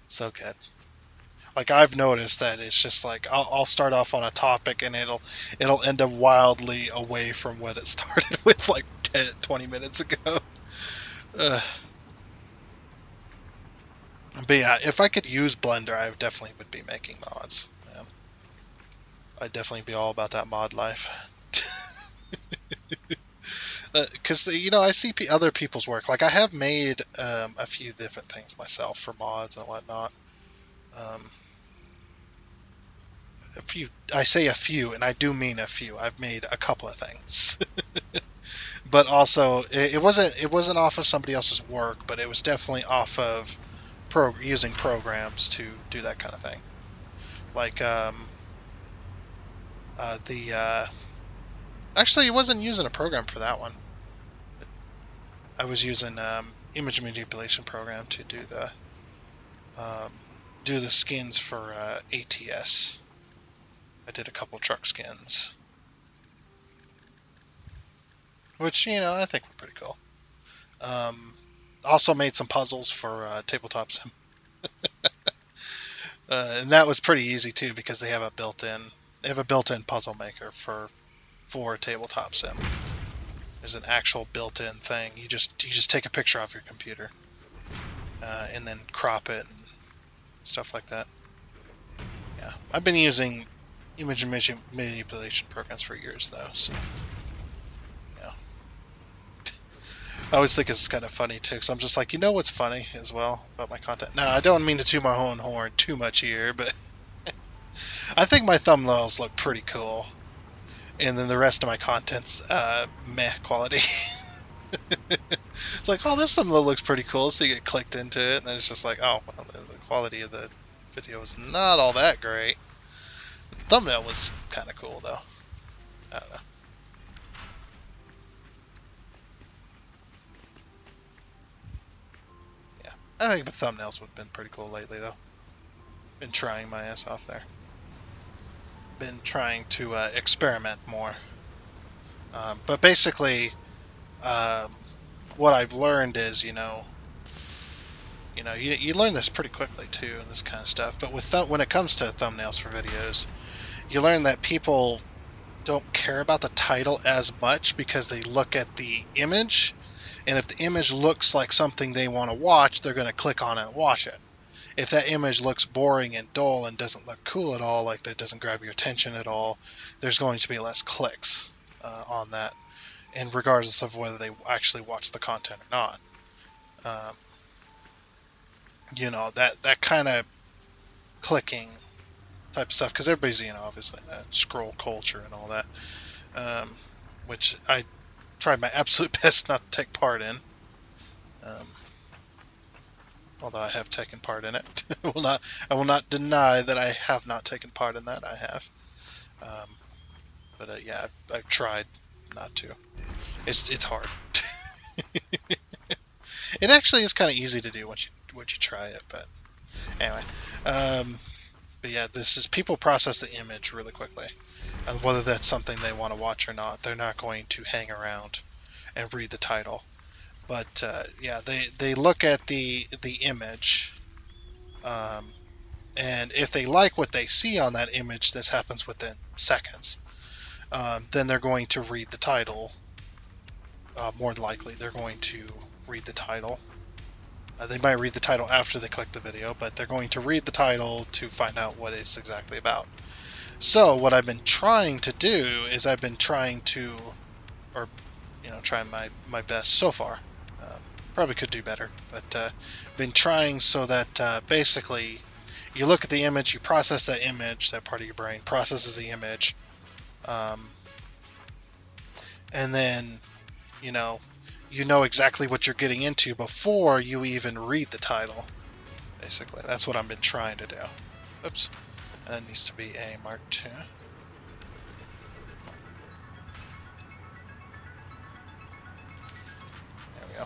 So good. Like I've noticed that it's just like I'll start off on a topic and it'll end up wildly away from what it started with like 10, 20 minutes ago. Uh, but yeah, if I could use Blender, I definitely would be making mods. Man. I'd definitely be all about that mod life. Because I see other people's work. Like I have made a few different things myself for mods and whatnot. Um, a few. I say a few, and I do mean a few. I've made a couple of things, but also it wasn't off of somebody else's work, but it was definitely off of using programs to do that kind of thing. Like the actually, it wasn't using a program for that one. I was using image manipulation program to um, do the skins for ATS. I did a couple truck skins, which I think were pretty cool. Also made some puzzles for tabletop sim, and that was pretty easy too because they have a built-in puzzle maker for tabletop sim. There's an actual built-in thing. You just take a picture of your computer and then crop it and stuff like that. Yeah, I've been using image manipulation programs for years though, so yeah. I always think it's kind of funny too, because I'm just like, what's funny as well about my content? Now, I don't mean to toot my own horn too much here, but I think my thumbnails look pretty cool, and then the rest of my content's meh quality. It's like, oh, this thumbnail looks pretty cool, so you get clicked into it, and then it's just like, oh, well, the quality of the video is not all that great. The thumbnail was kind of cool, though. I don't know. Yeah, I think the thumbnails would have been pretty cool lately, though. Been trying my ass off there. Been trying to experiment more. But basically, um, what I've learned is, you learn this pretty quickly too, and this kind of stuff. But when it comes to thumbnails for videos, you learn that people don't care about the title as much because they look at the image, and if the image looks like something they want to watch, they're going to click on it and watch it. If that image looks boring and dull and doesn't look cool at all, like that doesn't grab your attention at all, there's going to be less clicks on that, and regardless of whether they actually watch the content or not. Um, that kind of clicking type of stuff, because everybody's obviously in a scroll culture and all that, um, which I tried my absolute best not to take part in. Um, Although I have taken part in it, I will not deny that I have not taken part in that. I have, um, but yeah, I've tried not to. It's hard. It actually is kind of easy to do once you try it, but anyway. Um, but yeah, this is people process the image really quickly, and whether that's something they want to watch or not, they're not going to hang around and read the title. But yeah, they look at the image, um, and if they like what they see on that image, this happens within seconds. Then they're going to read the title. More than likely, they're going to read the title. They might read the title after they click the video, but they're going to read the title to find out what it's exactly about. So what I've been trying to do is I've been trying to, or trying my best so far. Probably could do better, but been trying so that basically you look at the image, you process that image, that part of your brain processes the image, um, and then you know exactly what you're getting into before you even read the title. Basically, that's what I've been trying to do. Oops, and that needs to be a Mark II. There we go.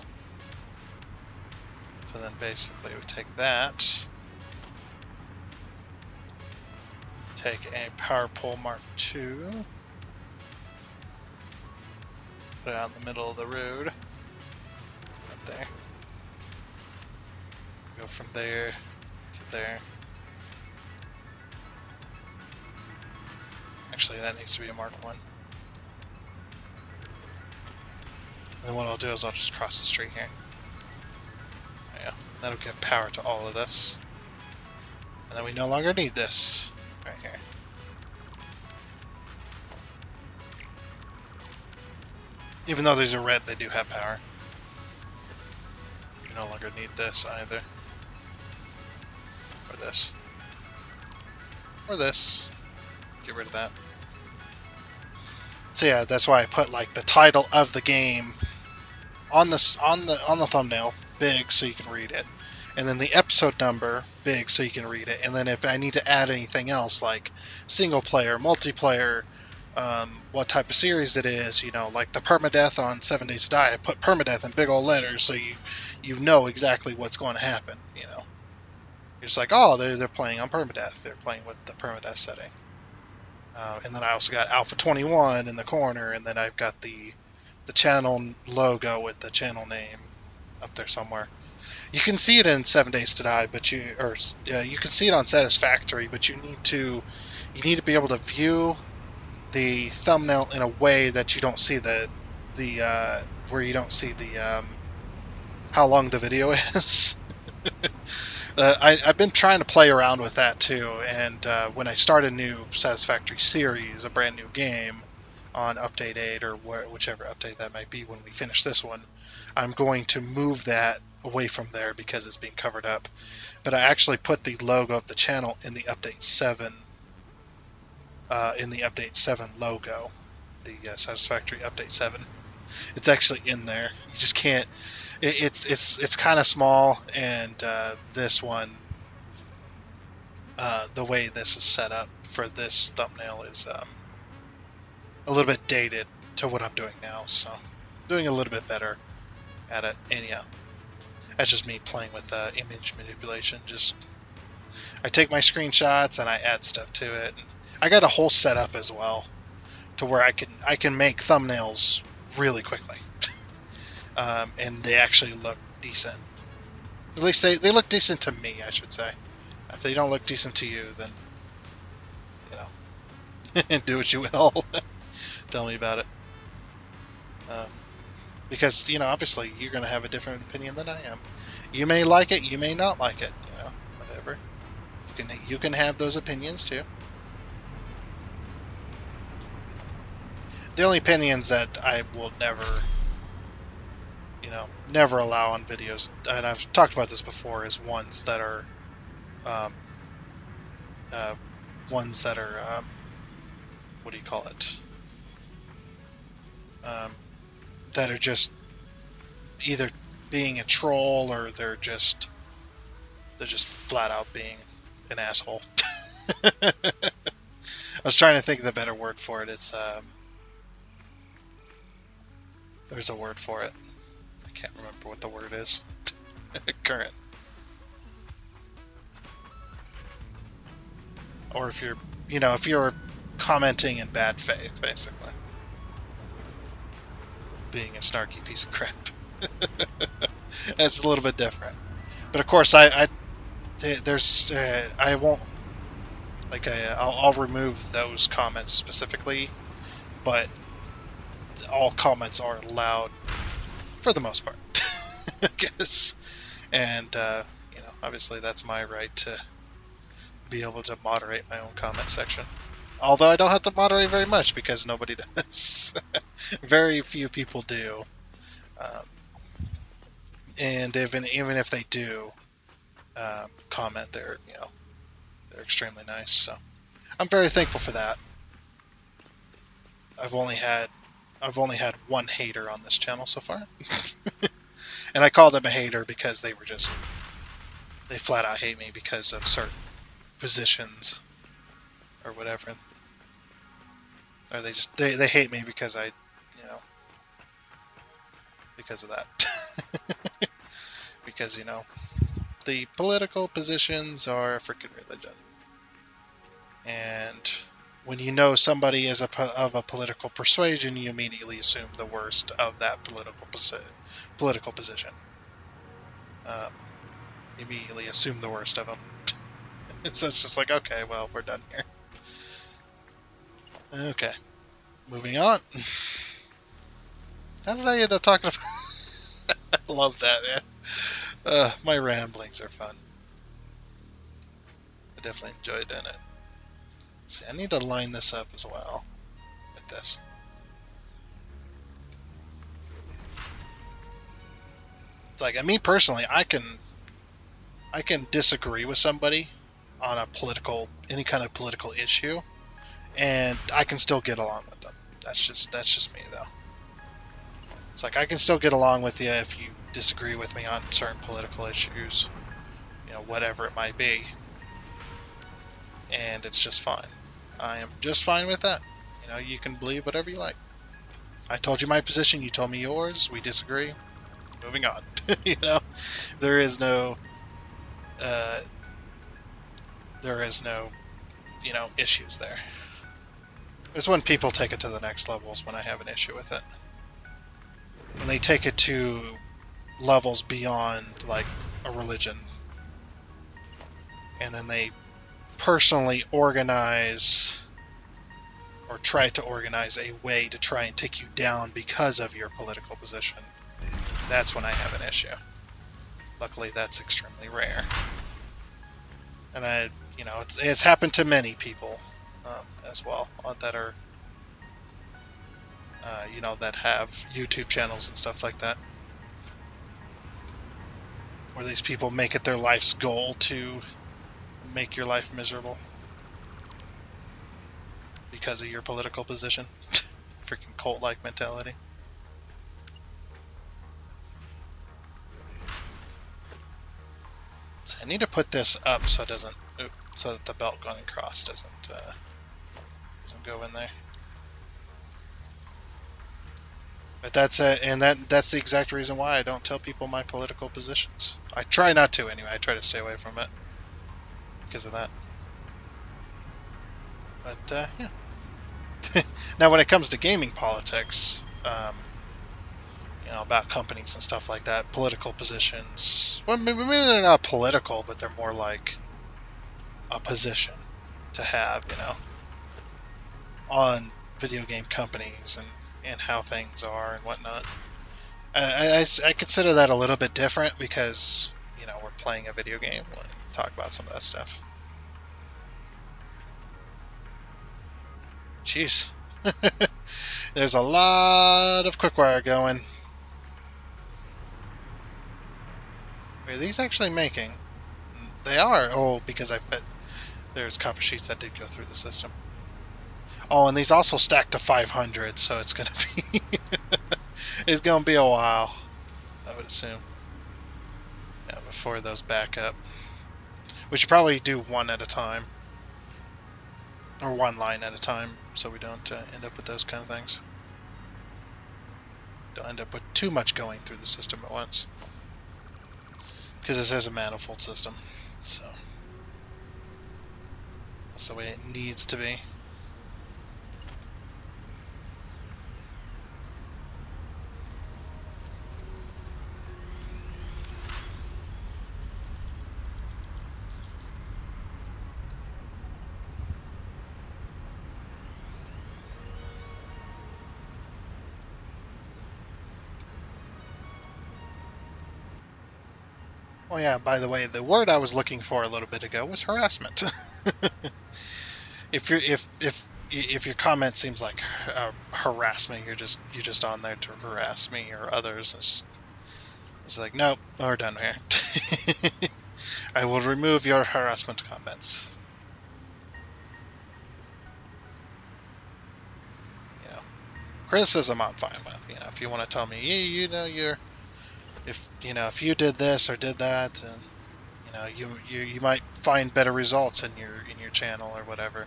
So then basically we take that, take a power pole Mark II, put it out in the middle of the road, right there. Go from there to there. Actually, that needs to be a Mark I. And then what I'll do is I'll just cross the street here. Yeah, that'll give power to all of this. And then we no longer need this right here. Even though these are red, they do have power. We no longer need this either. Or this. Or this. Get rid of that. So yeah, that's why I put like the title of the game on the thumbnail, big, so you can read it, and then the episode number, big, so you can read it. And then if I need to add anything else, like single player, multiplayer, what type of series it is, like the permadeath on 7 Days to Die, I put permadeath in big old letters, so you know exactly what's going to happen. You're just like, oh, they're playing on permadeath. They're playing with the permadeath setting. And then I also got Alpha 21 in the corner, and then I've got the channel logo with the channel name up there somewhere. You can see it in 7 Days to Die, but you can see it on Satisfactory, but you need to be able to view the thumbnail in a way that you don't see the where you don't see the how long the video is. I've been trying to play around with that too, and when I start a new Satisfactory series, a brand new game on update 8 or whichever update that might be when we finish this one, I'm going to move that away from there because it's being covered up. But I actually put the logo of the channel in the update 7 logo, the Satisfactory update 7. It's actually in there. You just can't. It's kind of small, and this one, the way this is set up for this thumbnail is a little bit dated to what I'm doing now. So, doing a little bit better at it. And yeah, that's just me playing with image manipulation. Just I take my screenshots and I add stuff to it. And I got a whole setup as well to where I can make thumbnails really quickly. And they actually look decent. At least they look decent to me, I should say. If they don't look decent to you, then do what you will. Tell me about it. Because obviously you're going to have a different opinion than I am. You may like it, you may not like it. Whatever. You can have those opinions too. The only opinions that I will never allow on videos, and I've talked about this before, is ones that are what do you call it? That are just either being a troll or they're just flat out being an asshole. I was trying to think of the better word for it. It's there's a word for it. I can't remember what the word is. Current. Or if you're commenting in bad faith, basically. Being a snarky piece of crap. That's a little bit different. But of course, I won't, I'll remove those comments specifically, but all comments are allowed for the most part, I guess. And obviously that's my right to be able to moderate my own comment section. Although I don't have to moderate very much because nobody does. Very few people do. And even if they do comment, they're extremely nice. So I'm very thankful for that. I've only had I've only had one hater on this channel so far. And I call them a hater because they flat out hate me because of certain positions or whatever. Or they hate me because because of that. Because, the political positions are a freaking religion. And when you know somebody is of a political persuasion, you immediately assume the worst of that political position. You immediately assume the worst of them. So it's just like, okay, well, we're done here. Okay, moving on. How did I end up talking about? I love that, man. My ramblings are fun. I definitely enjoy doing it. See, I need to line this up as well with this. It's like, me personally, I can disagree with somebody on any kind of political issue, and I can still get along with them. That's just me, though. It's like, I can still get along with you if you disagree with me on certain political issues, whatever it might be, and it's just fine. I am just fine with that. You can believe whatever you like. I told you my position, you told me yours, we disagree, moving on. There is no issues there. It's when people take it to the next levels when I have an issue with it. When they take it to levels beyond, like, a religion, and then they personally organize or try to organize a way to try and take you down because of your political position, that's when I have an issue. Luckily, that's extremely rare. And it's happened to many people as well that are, that have YouTube channels and stuff like that, where these people make it their life's goal to make your life miserable because of your political position. Freaking cult-like mentality. So I need to put this up so it doesn't, so that the belt going across doesn't go in there. But that's it, and that's the exact reason why I don't tell people my political positions. I try not to anyway. I try to stay away from it because of that. But yeah. Now, when it comes to gaming politics, about companies and stuff like that, political positions. Well, maybe they're not political, but they're more like a position to have, on video game companies and how things are and whatnot. I consider that a little bit different because, we're playing a video game when we talk about some of that stuff. Jeez. There's a lot of quick wire going. Are these actually making? They are. Oh, because I bet there's copper sheets that did go through the system. Oh, and these also stack to 500, so it's gonna be it's gonna be a while, I would assume. Yeah, before those back up. We should probably do one at a time, or one line at a time, so we don't end up with those kind of things. Don't end up with too much going through the system at once, because this is a manifold system, so that's the way it needs to be. Oh yeah, by the way, the word I was looking for a little bit ago was harassment. If your comment seems like harassment, you're just on there to harass me or others. It's like, nope, we're done here. I will remove your harassment comments. Criticism I'm fine with. If you want to tell me, if you did this or did that, and you might find better results in your channel or whatever.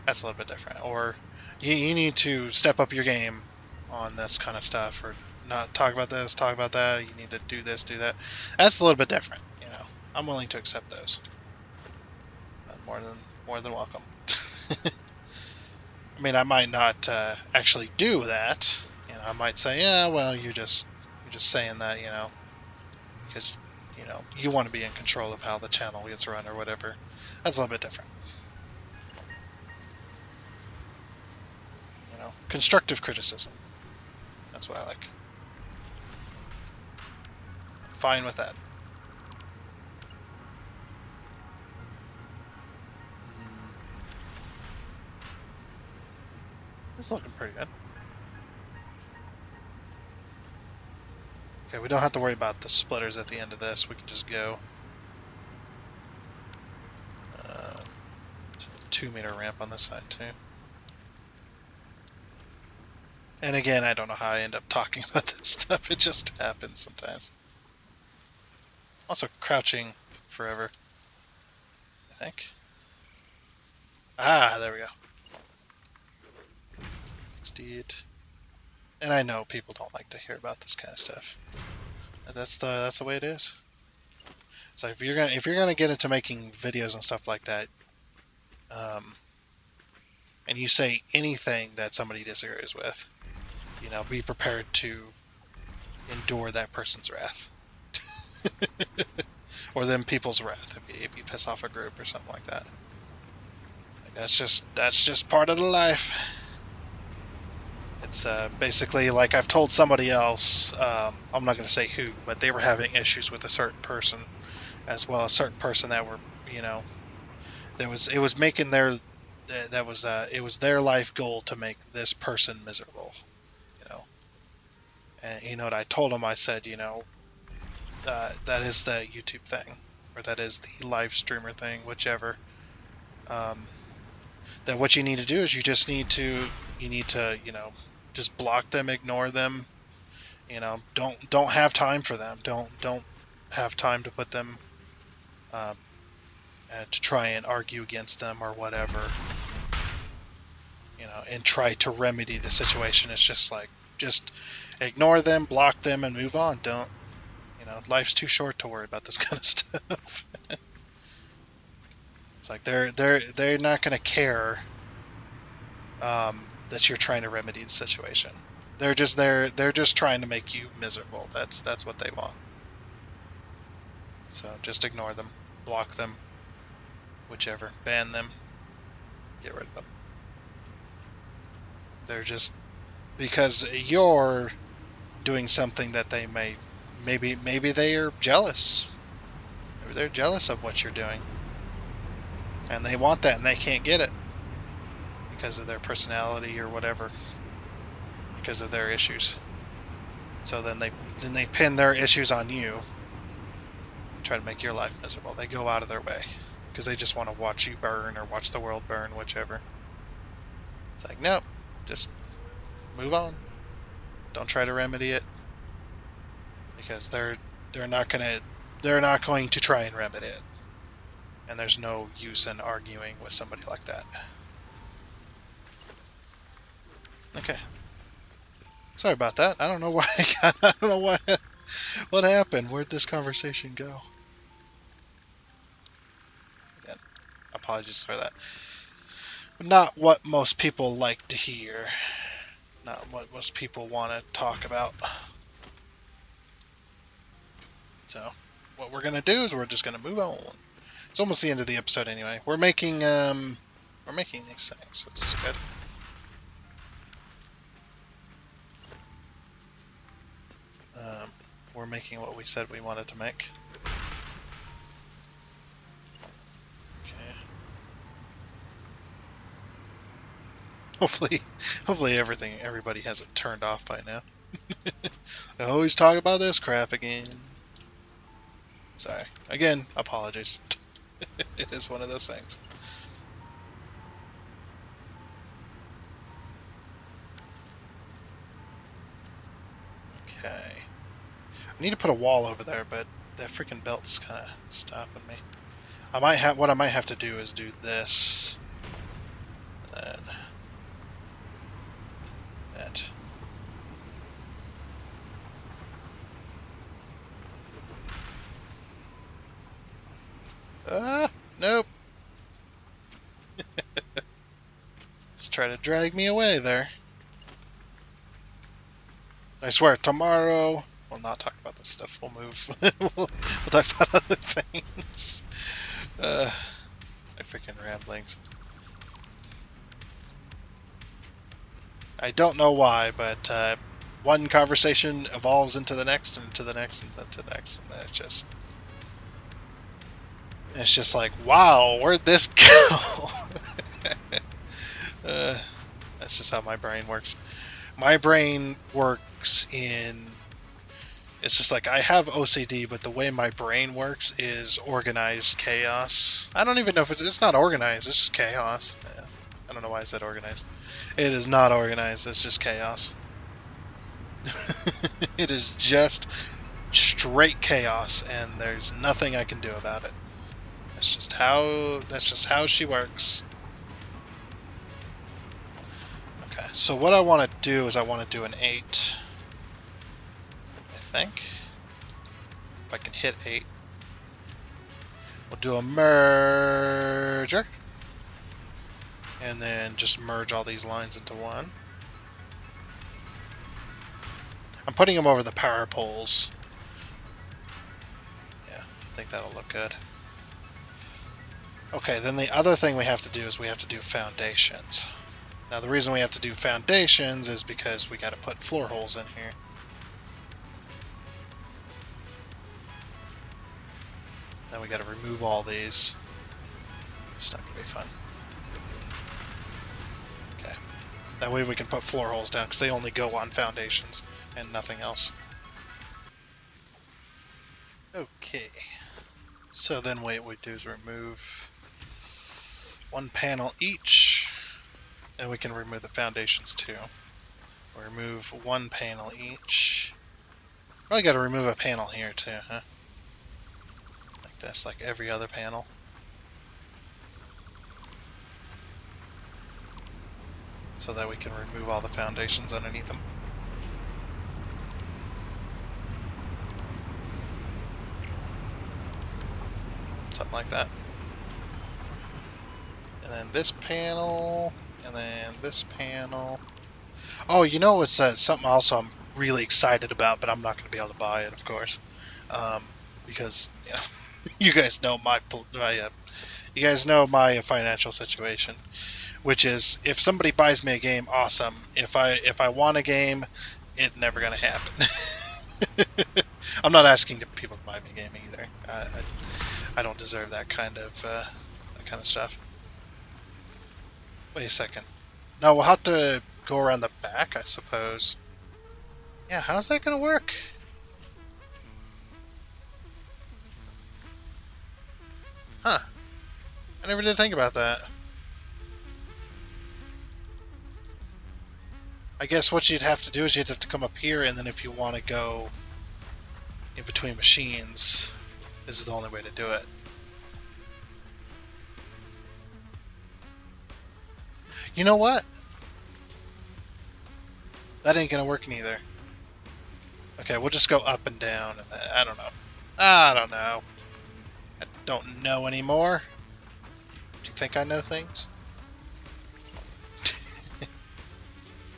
That's a little bit different. Or you need to step up your game on this kind of stuff, or not talk about this, talk about that. You need to do this, do that. That's a little bit different. I'm willing to accept those. More than welcome. I mean, I might not actually do that. I might say, yeah, well, you're just saying that, because you want to be in control of how the channel gets run or whatever. That's a little bit different. Constructive criticism. That's what I like. Fine with that. It's looking pretty good. Okay, we don't have to worry about the splitters at the end of this. We can just go to the 2-meter ramp on this side too. And again, I don't know how I end up talking about this stuff. It just happens sometimes. Also crouching forever, I think. There we go. Indeed. And I know people don't like to hear about this kind of stuff. That's the way it is. So if you're gonna get into making videos and stuff like that, and you say anything that somebody disagrees with, be prepared to endure that person's wrath, or them people's wrath if you piss off a group or something like that. That's just part of the life. It's basically like I've told somebody else. I'm not going to say who, but they were having issues with a certain person, as well as a certain person that were, it was making their it was their life goal to make this person miserable. And what I told him, I said, that is the YouTube thing, or that is the live streamer thing, whichever. That what you need to do is you need to just block them, ignore them. Don't have time for them. Don't have time to put them to try and argue against them or whatever. And try to remedy the situation. It's just ignore them, block them, and move on. Don't. Life's too short to worry about this kind of stuff. It's like they're not going to care that you're trying to remedy the situation. They're just trying to make you miserable. That's what they want. So just ignore them, block them, whichever, ban them, get rid of them. They're just because you're doing something that they maybe they are jealous. Maybe they're jealous of what you're doing, and they want that, and they can't get it because of their personality or whatever, because of their issues. So then they pin their issues on you, try to make your life miserable. They go out of their way because they just want to watch you burn or watch the world burn, whichever. It's like, no, just move on. Don't try to remedy it, because they're not going to try and remedy it, and there's no use in arguing with somebody like that. Okay. Sorry about that. I don't know why. I don't know what happened. Where'd this conversation go? Again, apologies for that. Not what most people like to hear. Not what most people want to talk about. So, what we're gonna do is we're just gonna move on. It's almost the end of the episode anyway. We're making these things. So this is good. We're making what we said we wanted to make. Okay. Hopefully everybody has it turned off by now. I always talk about this crap again. Sorry. Again, apologies. It is one of those things. Okay. I need to put a wall over there, but that freaking belt's kind of stopping me. What I might have to do is do this. And then that. Nope. Just try to drag me away there. I swear, tomorrow we'll not talk about this stuff. We'll move. we'll talk about other things. My freaking ramblings. I don't know why, but one conversation evolves into the next, and into the next, and into the next, and then it's just like, wow, where'd this go? That's just how my brain works. My brain works in. It's just like I have OCD, but the way my brain works is organized chaos. I don't even know if it's not organized. It's just chaos. Yeah. I don't know why I said organized. It is not organized. It's just chaos. It is just straight chaos, and there's nothing I can do about it. That's just how she works. Okay, so what I want to do is I want to do an 8. I think. If I can hit 8. We'll do a merger. And then just merge all these lines into one. I'm putting them over the power poles. Yeah, I think that'll look good. Okay, then the other thing we have to do is we have to do foundations. Now the reason we have to do foundations is because we got to put floor holes in here. Then we got to remove all these. It's not going to be fun. Okay. That way we can put floor holes down, because they only go on foundations and nothing else. Okay. So then what we do is remove one panel each, and we can remove the foundations too. We'll remove one panel each. Probably got to remove a panel here too, huh? Like this, like every other panel. So that we can remove all the foundations underneath them. Something like that. And then this panel, and then this panel. Oh, you know what's something also I'm really excited about, but I'm not going to be able to buy it, of course, because you know, you guys know you guys know my financial situation, which is if somebody buys me a game, awesome. If I want a game, it's never going to happen. I'm not asking people to buy me a game either. I don't deserve that kind of stuff. Wait a second. No, we'll have to go around the back, I suppose. Yeah, how's that gonna work? Huh. I never did think about that. I guess what you'd have to do is you'd have to come up here, and then if you want to go in between machines, this is the only way to do it. You know what? That ain't gonna work neither. Okay, we'll just go up and down. And I don't know. I don't know. I don't know anymore. Do you think I know things?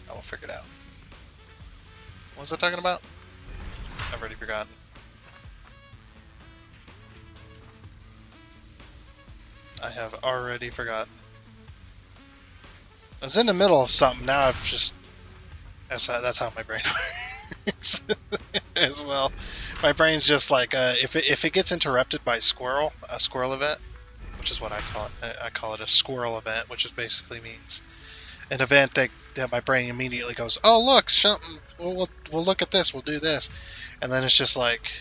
I will figure it out. What was I talking about? I've already forgotten. I have already forgotten. I was in the middle of something. Now I've just... That's how my brain works as well. My brain's just like, if it gets interrupted by a squirrel event, which is what I call it. I call it a squirrel event, which is basically means an event that my brain immediately goes, oh look, something. We'll look at this. We'll do this, and then it's just like,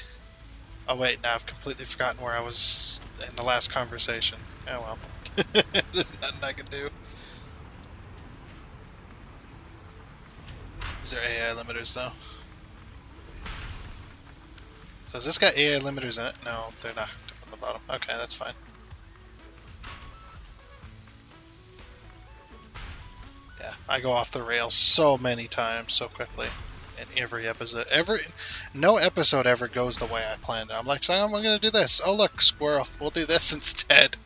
oh wait, now I've completely forgotten where I was in the last conversation. Oh well, there's nothing I can do. Is there AI limiters though? Does this got AI limiters in it? No, they're not hooked up on the bottom. Okay, that's fine. Yeah, I go off the rails so many times so quickly in every episode. No episode ever goes the way I planned it. I'm like, I'm going to do this. Oh, look, squirrel. We'll do this instead.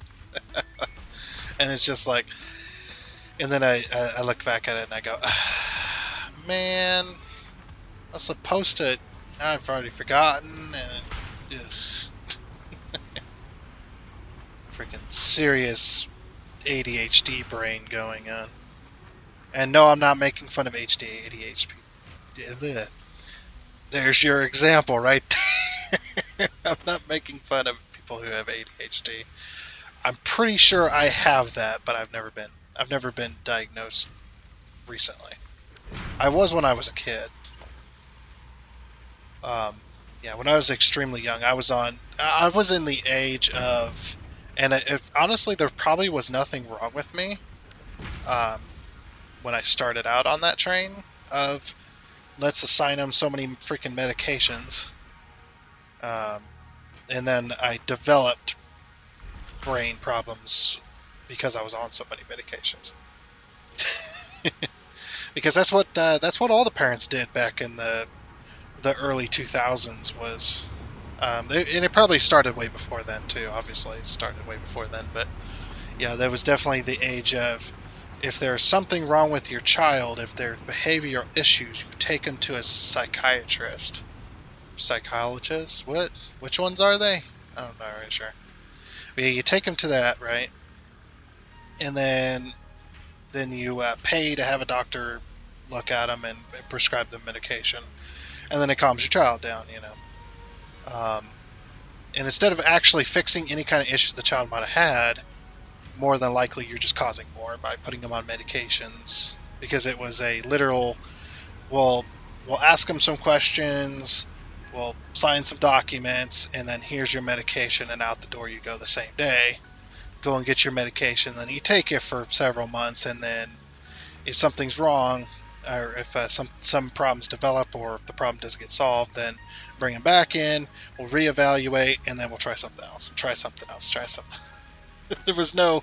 And it's just like, and then I look back at it and I go, man, I was supposed to. I've already forgotten. And freaking serious ADHD brain going on. And no, I'm not making fun of ADHD. There's your example right there. I'm not making fun of people who have ADHD. I'm pretty sure I have that, but I've never been diagnosed recently. I was when I was a kid. Yeah, when I was extremely young, I was in the age of, and honestly, there probably was nothing wrong with me when I started out on that train of let's assign them so many freaking medications. And then I developed brain problems because I was on so many medications. Because that's what all the parents did back in the early 2000s was, and it probably started way before then too. Obviously, it started way before then, but yeah, there was definitely the age of if there's something wrong with your child, if there's behavioral issues, you take them to a psychiatrist, psychologist. Which ones are they? I'm not really sure. But yeah, you take them to that, right? And then you pay to have a doctor look at them and prescribe them medication, and then it calms your child down, and instead of actually fixing any kind of issues the child might have had, more than likely you're just causing more by putting them on medications, because it was a literal, well, we'll ask them some questions, we'll sign some documents, and then here's your medication, and out the door you go the same day. Go and get your medication, then you take it for several months, and then if something's wrong, or if some problems develop, or if the problem doesn't get solved, then bring them back in, we'll reevaluate, and then we'll try something else, and try something else, try something. there was no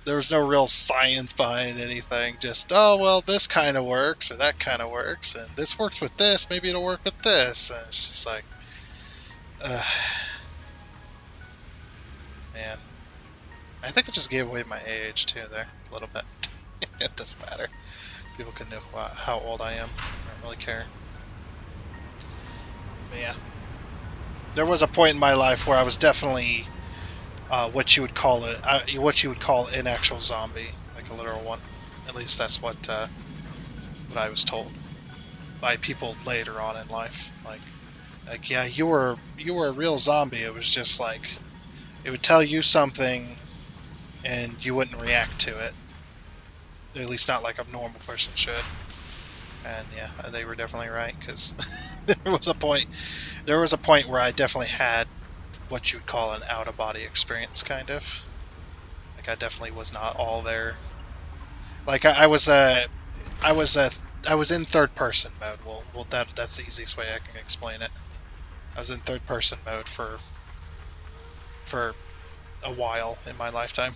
real science behind anything. Just, oh well, this kind of works, or that kind of works, and this works with this, maybe it'll work with this, and it's just like, man. I think I just gave away my age too there a little bit. It doesn't matter. People can know how old I am. I don't really care. But yeah, there was a point in my life where I was definitely what you would call an actual zombie, like a literal one. At least that's what I was told by people later on in life. Like yeah, you were a real zombie. It was just like it would tell you something, and you wouldn't react to it. At least not like a normal person should. And yeah, they were definitely right, because there was a point where I definitely had what you would call an out-of-body experience, kind of. Like I definitely was not all there. Like I was in third-person mode. Well, that's the easiest way I can explain it. I was in third-person mode for a while in my lifetime.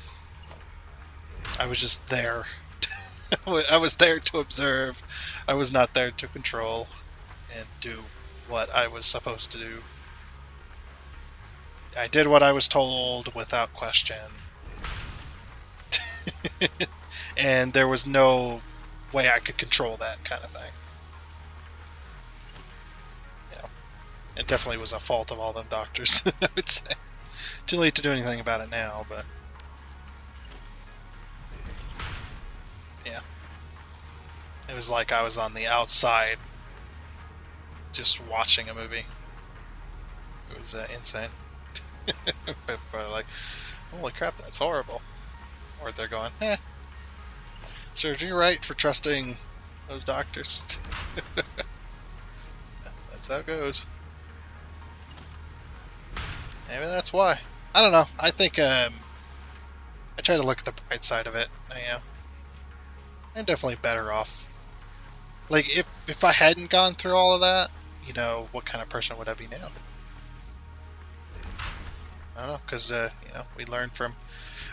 I was just there. I was there to observe. I was not there to control and do what I was supposed to do. I did what I was told without question. And there was no way I could control that kind of thing. It definitely was a fault of all them doctors, I would say. Too late to do anything about it now, but yeah. It was like I was on the outside just watching a movie. It was insane. People are like, holy crap, that's horrible. Or they're going, serves you right for trusting those doctors. That's how it goes. Maybe that's why. I don't know. I think I try to look at the bright side of it. I'm definitely better off. Like, if I hadn't gone through all of that, what kind of person would I be now? I don't know, because we learn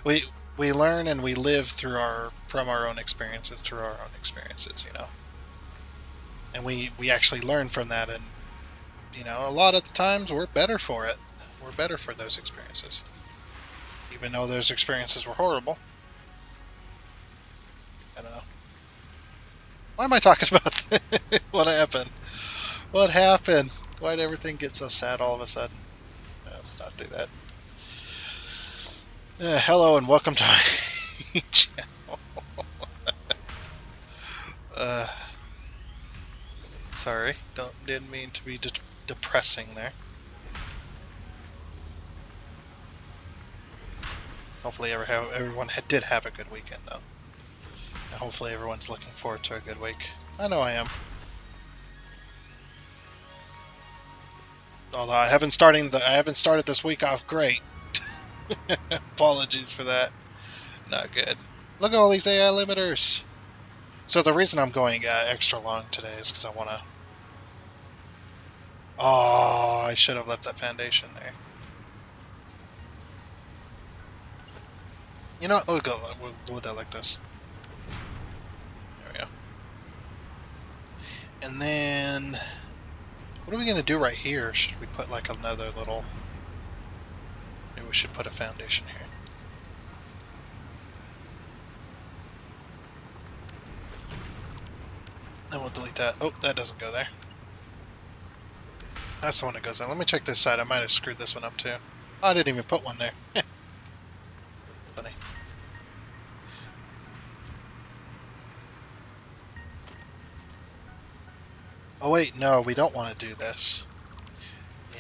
we we learn and we live from our own experiences through our own experiences, and we actually learn from that, and a lot of the times we're better for it. We're better for those experiences, even though those experiences were horrible. I don't know. Why am I talking about this? What happened? What happened? Why did everything get so sad all of a sudden? Let's not do that. Hello and welcome to my channel. Uh, sorry, didn't mean to be depressing there. Hopefully, everyone did have a good weekend though, and hopefully everyone's looking forward to a good week. I know I am. Although I haven't started this week off great. Apologies for that. Not good. Look at all these AI limiters. So the reason I'm going extra long today is because I want to. Oh, I should have left that foundation there. You know what? We'll do it like this. There we go. And then, what are we going to do right here? Should we put like another little... Maybe we should put a foundation here. Then we'll delete that. Oh, that doesn't go there. That's the one that goes there. Let me check this side. I might have screwed this one up too. Oh, I didn't even put one there. Funny. Oh wait, no, we don't want to do this.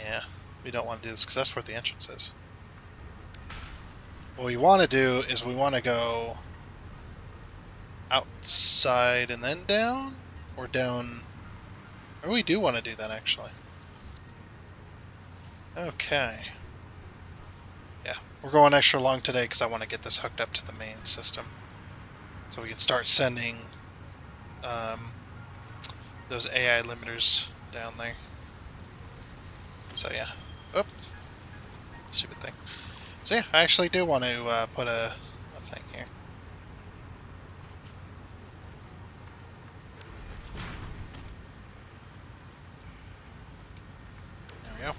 Yeah, we don't want to do this because that's where the entrance is. What we want to do is we want to go outside and then down? Or down... Or we do want to do that, actually. Okay. Yeah, we're going extra long today because I want to get this hooked up to the main system. So we can start sending those AI limiters down there. So yeah. Oop. Stupid thing. So yeah, I actually do want to put a thing here. There we go.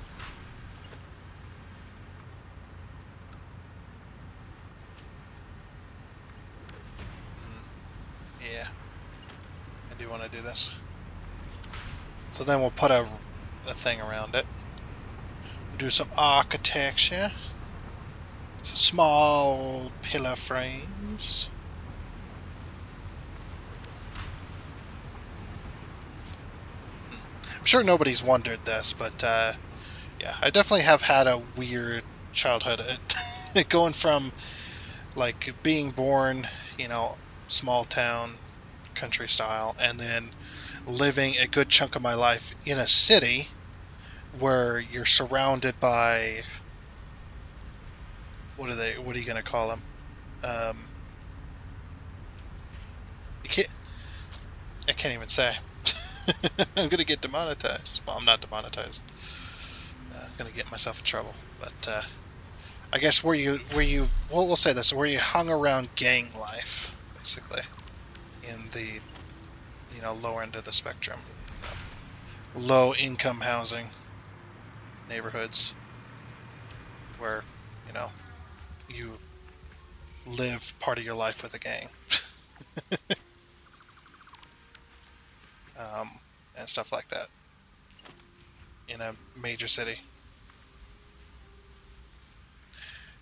Yeah. I do want to do this. So then we'll put a thing around it. Do some architecture. Some small pillar frames. I'm sure nobody's wondered this, but yeah, I definitely have had a weird childhood. Going from like being born, small town, country style, and then living a good chunk of my life in a city where you're surrounded by what are you going to call them? I can't even say. I'm going to get demonetized. Well, I'm not demonetized. I'm going to get myself in trouble. But I guess we'll say this, where you hung around gang life, basically, in the lower end of the spectrum, low income housing neighborhoods, where you live part of your life with a gang, and stuff like that, in a major city.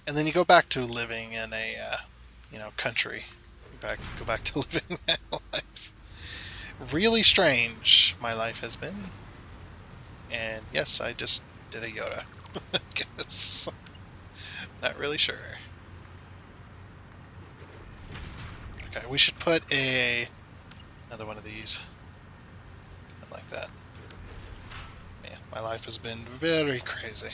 And then you go back to living in a country. Go back to living that life. Really strange my life has been. And yes, I just did a Yoda. I guess. Not really sure. Okay, we should put another one of these. Like that. Man, my life has been very crazy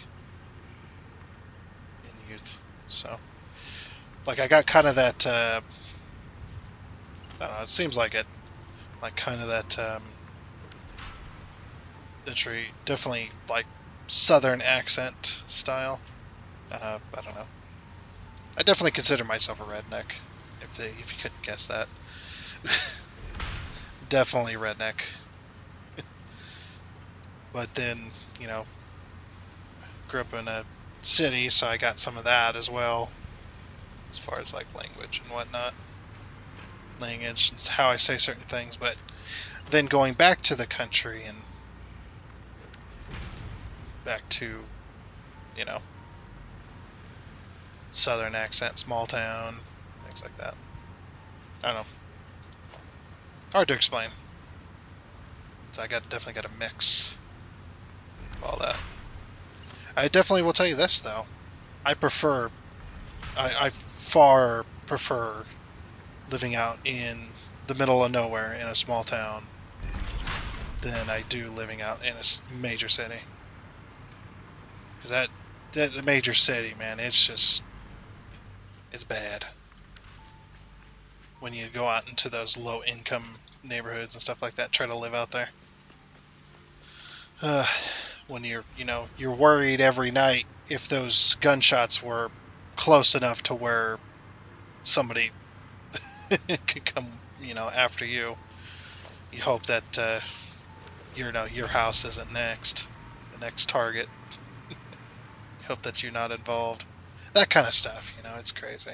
in youth. So, like, I got kind of that. I don't know. It seems like it. Like, kind of that. Definitely like Southern accent style. I don't know. I definitely consider myself a redneck. If you couldn't guess that, definitely redneck. But then, grew up in a city, so I got some of that as well, as far as like language and whatnot. Language and how I say certain things, but then going back to the country and back to, you know, southern accent, small town, things like that. I don't know. Hard to explain. So I definitely got a mix of all that. I definitely will tell you this though. I far prefer living out in the middle of nowhere in a small town than I do living out in a major city. Because that major city, man, it's bad. When you go out into those low income neighborhoods and stuff like that, try to live out there. When you're worried every night if those gunshots were close enough to where somebody could come, after you. You hope that your house isn't the next target. You hope that you're not involved. That kind of stuff, it's crazy.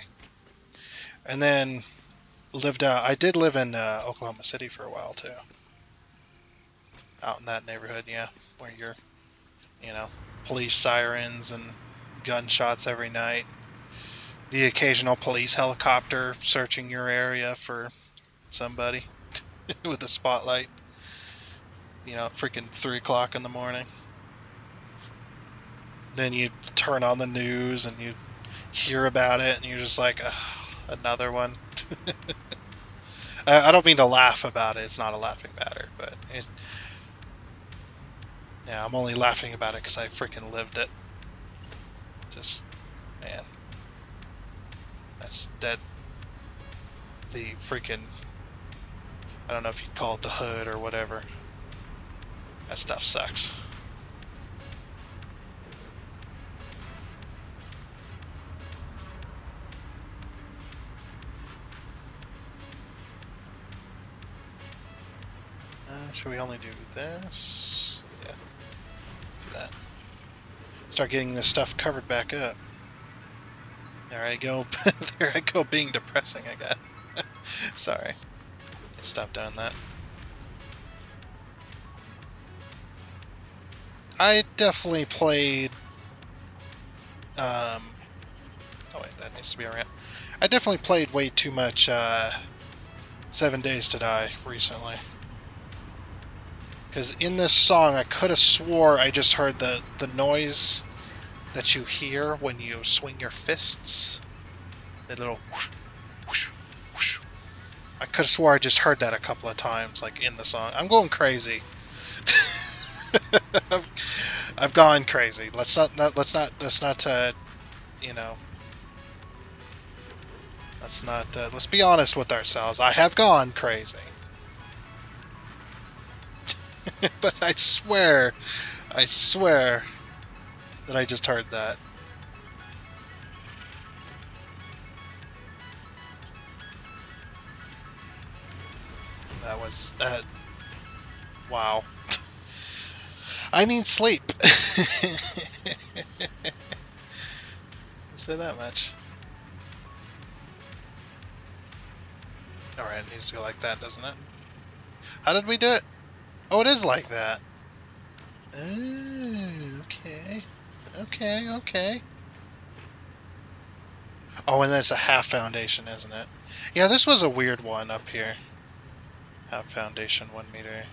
And then I did live in Oklahoma City for a while too. Out in that neighborhood, yeah, where you're, police sirens and gunshots every night. The occasional police helicopter searching your area for somebody with a spotlight. Freaking 3 o'clock in the morning. Then you turn on the news and you hear about it and you're just like, another one. I don't mean to laugh about it. It's not a laughing matter, but I'm only laughing about it because I freaking lived it. Just, man, that's dead. The freaking, I don't know if you'd call it the hood or whatever. That stuff sucks. Should we only do this? Yeah, do that. Start getting this stuff covered back up. There I go. There I go being depressing again. Sorry. Stop doing that. I definitely played... oh wait, that needs to be around. I definitely played way too much 7 Days to Die recently. Because in this song, I could have swore I just heard the noise that you hear when you swing your fists. The little whoosh, whoosh, whoosh. I could have swore I just heard that a couple of times, like in the song. I'm going crazy. I've gone crazy. Let's not. Let's not. Let's be honest with ourselves. I have gone crazy. But I swear that I just heard that. That was that. Wow. I need sleep. Say that much. Alright, it needs to go like that, doesn't it? How did we do it? Oh, it is like that. Oh, okay. Okay. Oh, and that's a half foundation, isn't it? Yeah, this was a weird one up here. Half foundation, 1 meter.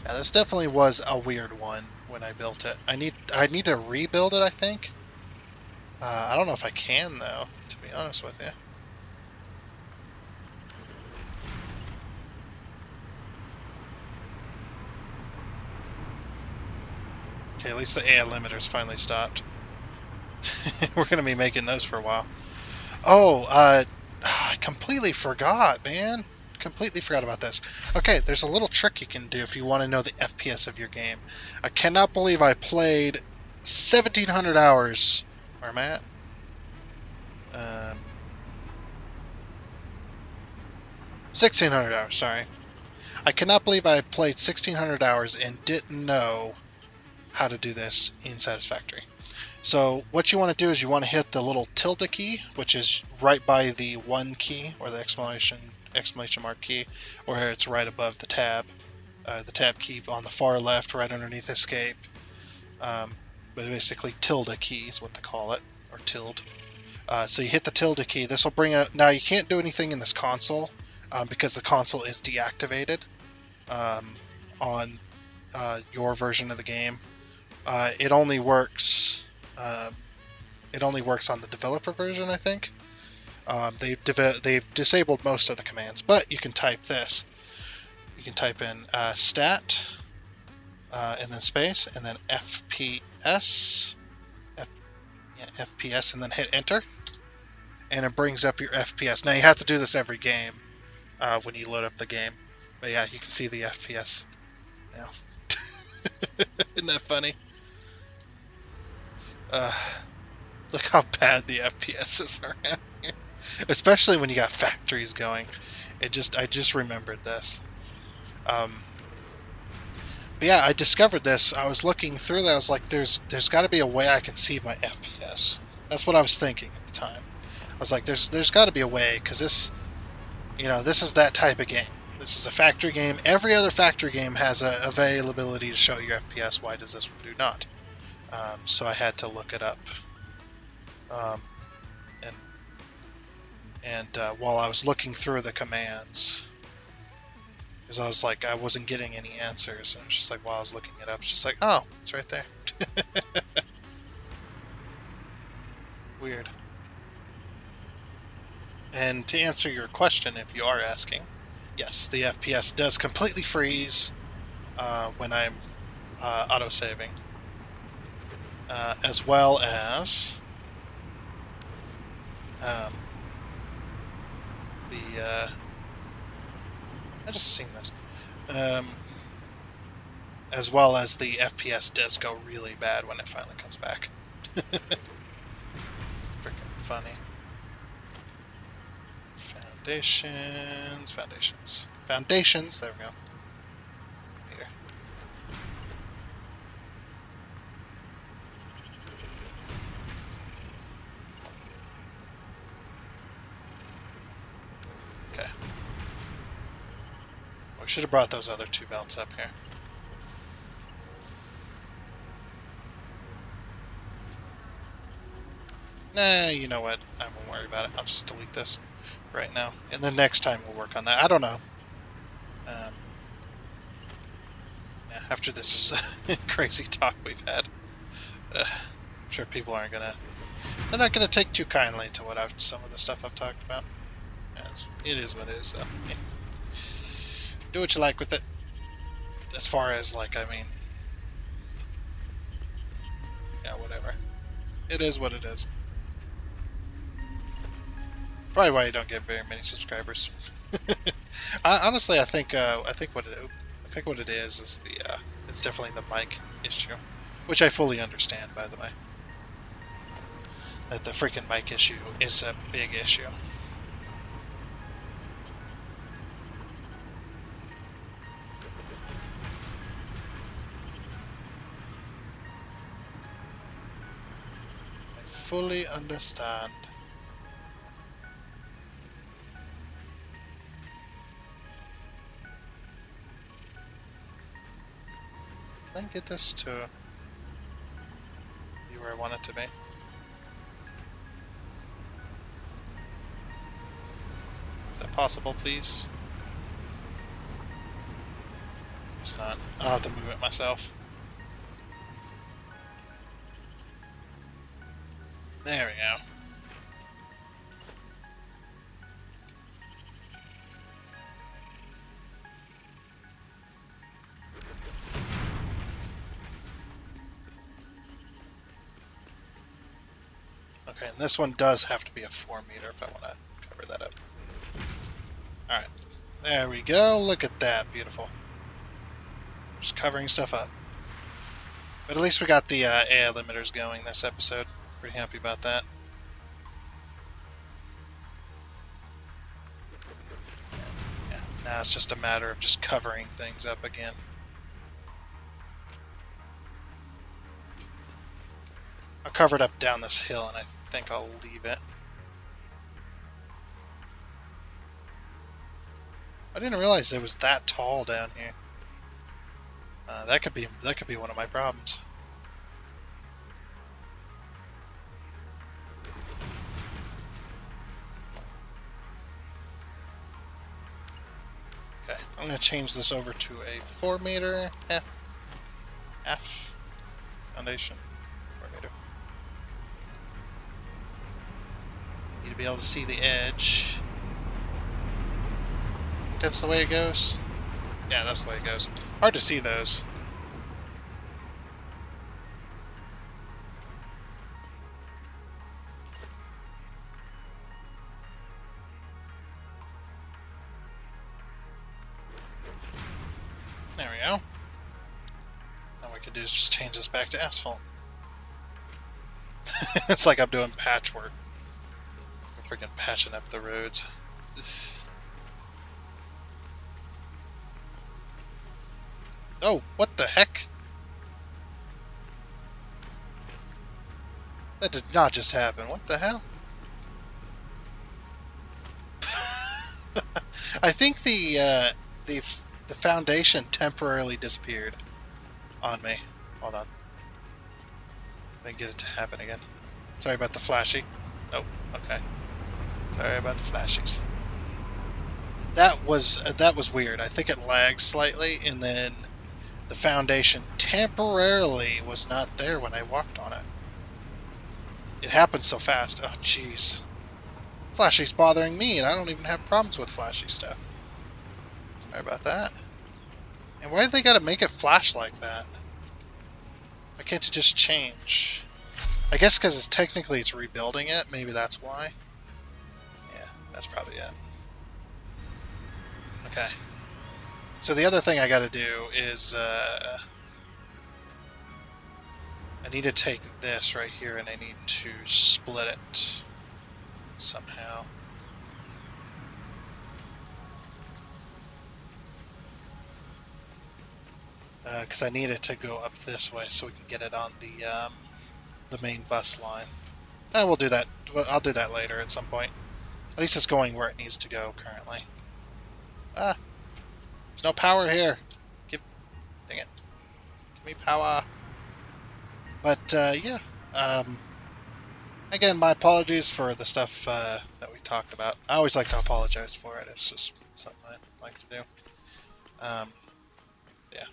Yeah, this definitely was a weird one when I built it. I need to rebuild it, I think. I don't know if I can, though, to be honest with you. Okay, at least the AI limiter's finally stopped. We're going to be making those for a while. Oh, I completely forgot, man. completely forgot about this. Okay, there's a little trick you can do if you want to know the FPS of your game. I cannot believe I played 1,700 hours. Where am I at? 1,600 hours, sorry. I cannot believe I played 1,600 hours and didn't know how to do this in Satisfactory. So what you want to do is you want to hit the little tilde key, which is right by the 1 key, or the exclamation mark key, or it's right above the tab key on the far left, right underneath escape. But basically tilde key is what they call it, or tilde. So you hit the tilde key. This will bring up. Now you can't do anything in this console because the console is deactivated on your version of the game. It only works. It only works on the developer version, I think. They've disabled most of the commands, but you can type this. You can type in stat and then space and then FPS, FPS, and then hit enter, and it brings up your FPS. Now you have to do this every game when you load up the game, but yeah, you can see the FPS now. Isn't that funny? Look how bad the FPSs are around here. Especially when you got factories going. I just remembered this. But yeah, I discovered this. I was looking through that. I was like, there's got to be a way I can see my FPS. That's what I was thinking at the time. I was like, there's got to be a way, because this is that type of game. This is a factory game. Every other factory game has a availability to show your FPS. Why does this one do not? So I had to look it up. And while I was looking through the commands, because I was like, I wasn't getting any answers, and just like while I was looking it up, it's just like, oh, it's right there. Weird. And to answer your question, if you are asking, yes, the FPS does completely freeze when I'm auto-saving, as well as I just seen this. As well as the FPS does go really bad when it finally comes back. Freaking funny. Foundations. There we go. Here. Okay. We should have brought those other 2 belts up here. Nah, you know what? I won't worry about it. I'll just delete this right now. And then next time we'll work on that. I don't know. Yeah, after this crazy talk we've had, I'm sure people aren't gonna... They're not gonna take too kindly to some of the stuff I've talked about. It is what it is, so... Yeah. Do what you like with it. As far as, like, I mean... Yeah, whatever. It is what it is. Probably why you don't get very many subscribers. Honestly, I think what it is it's definitely the mic issue, which I fully understand, by the way. That the freaking mic issue is a big issue. I fully understand. Can I get this to be where I want it to be? Is that possible, please? It's not. I'll have to move it myself. There we go. Okay, and this one does have to be a 4 meter if I want to cover that up. Alright. There we go. Look at that. Beautiful. Just covering stuff up. But at least we got the AI limiters going this episode. Pretty happy about that. Yeah. Now it's just a matter of just covering things up again. I'll cover it up down this hill, and I think I'll leave it. I didn't realize it was that tall down here. That could be one of my problems. Okay, I'm going to change this over to a 4 meter F foundation. 4 meter. Need to be able to see the edge. That's the way it goes. Yeah, that's the way it goes. Hard to see those. There we go. All we can do is just change this back to asphalt. It's like I'm doing patchwork. I'm freaking patching up the roads. Oh, what the heck? That did not just happen. What the hell? I think the foundation temporarily disappeared on me. Hold on. Let me get it to happen again. Sorry about the flashy. Oh, okay. Sorry about the flashies. That was weird. I think it lagged slightly, and then the foundation temporarily was not there when I walked on it. It happened so fast. Oh, jeez. Flashy's bothering me, and I don't even have problems with flashy stuff. Sorry about that. And why did they gotta make it flash like that? Why can't it just change? I guess because it's rebuilding it. Maybe that's why. Yeah, that's probably it. Okay. So the other thing I gotta do is I need to take this right here and I need to split it somehow. Because I need it to go up this way so we can get it on the main bus line. We'll do that. I'll do that later at some point. At least it's going where it needs to go currently. Ah, there's no power here. Dang it. Give me power. But yeah. Again, my apologies for the stuff that we talked about. I always like to apologize for it. It's just something I like to do. Yeah.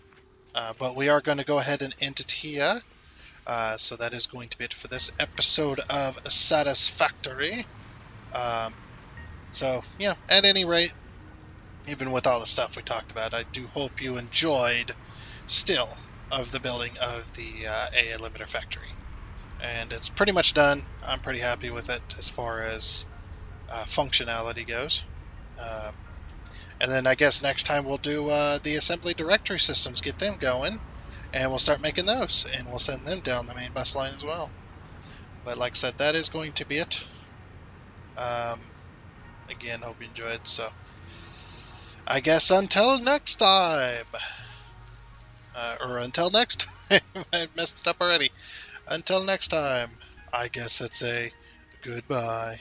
But we are going to go ahead and end it here. So that is going to be it for this episode of Satisfactory. So, at any rate, even with all the stuff we talked about, I do hope you enjoyed still of the building of the AA limiter factory. And it's pretty much done. I'm pretty happy with it as far as functionality goes. And then I guess next time we'll do the assembly directory systems, get them going, and we'll start making those, and we'll send them down the main bus line as well. But like I said, that is going to be it. Again, hope you enjoyed. So I guess until next time, or until next time, I messed it up already. Until next time, I guess it's a goodbye.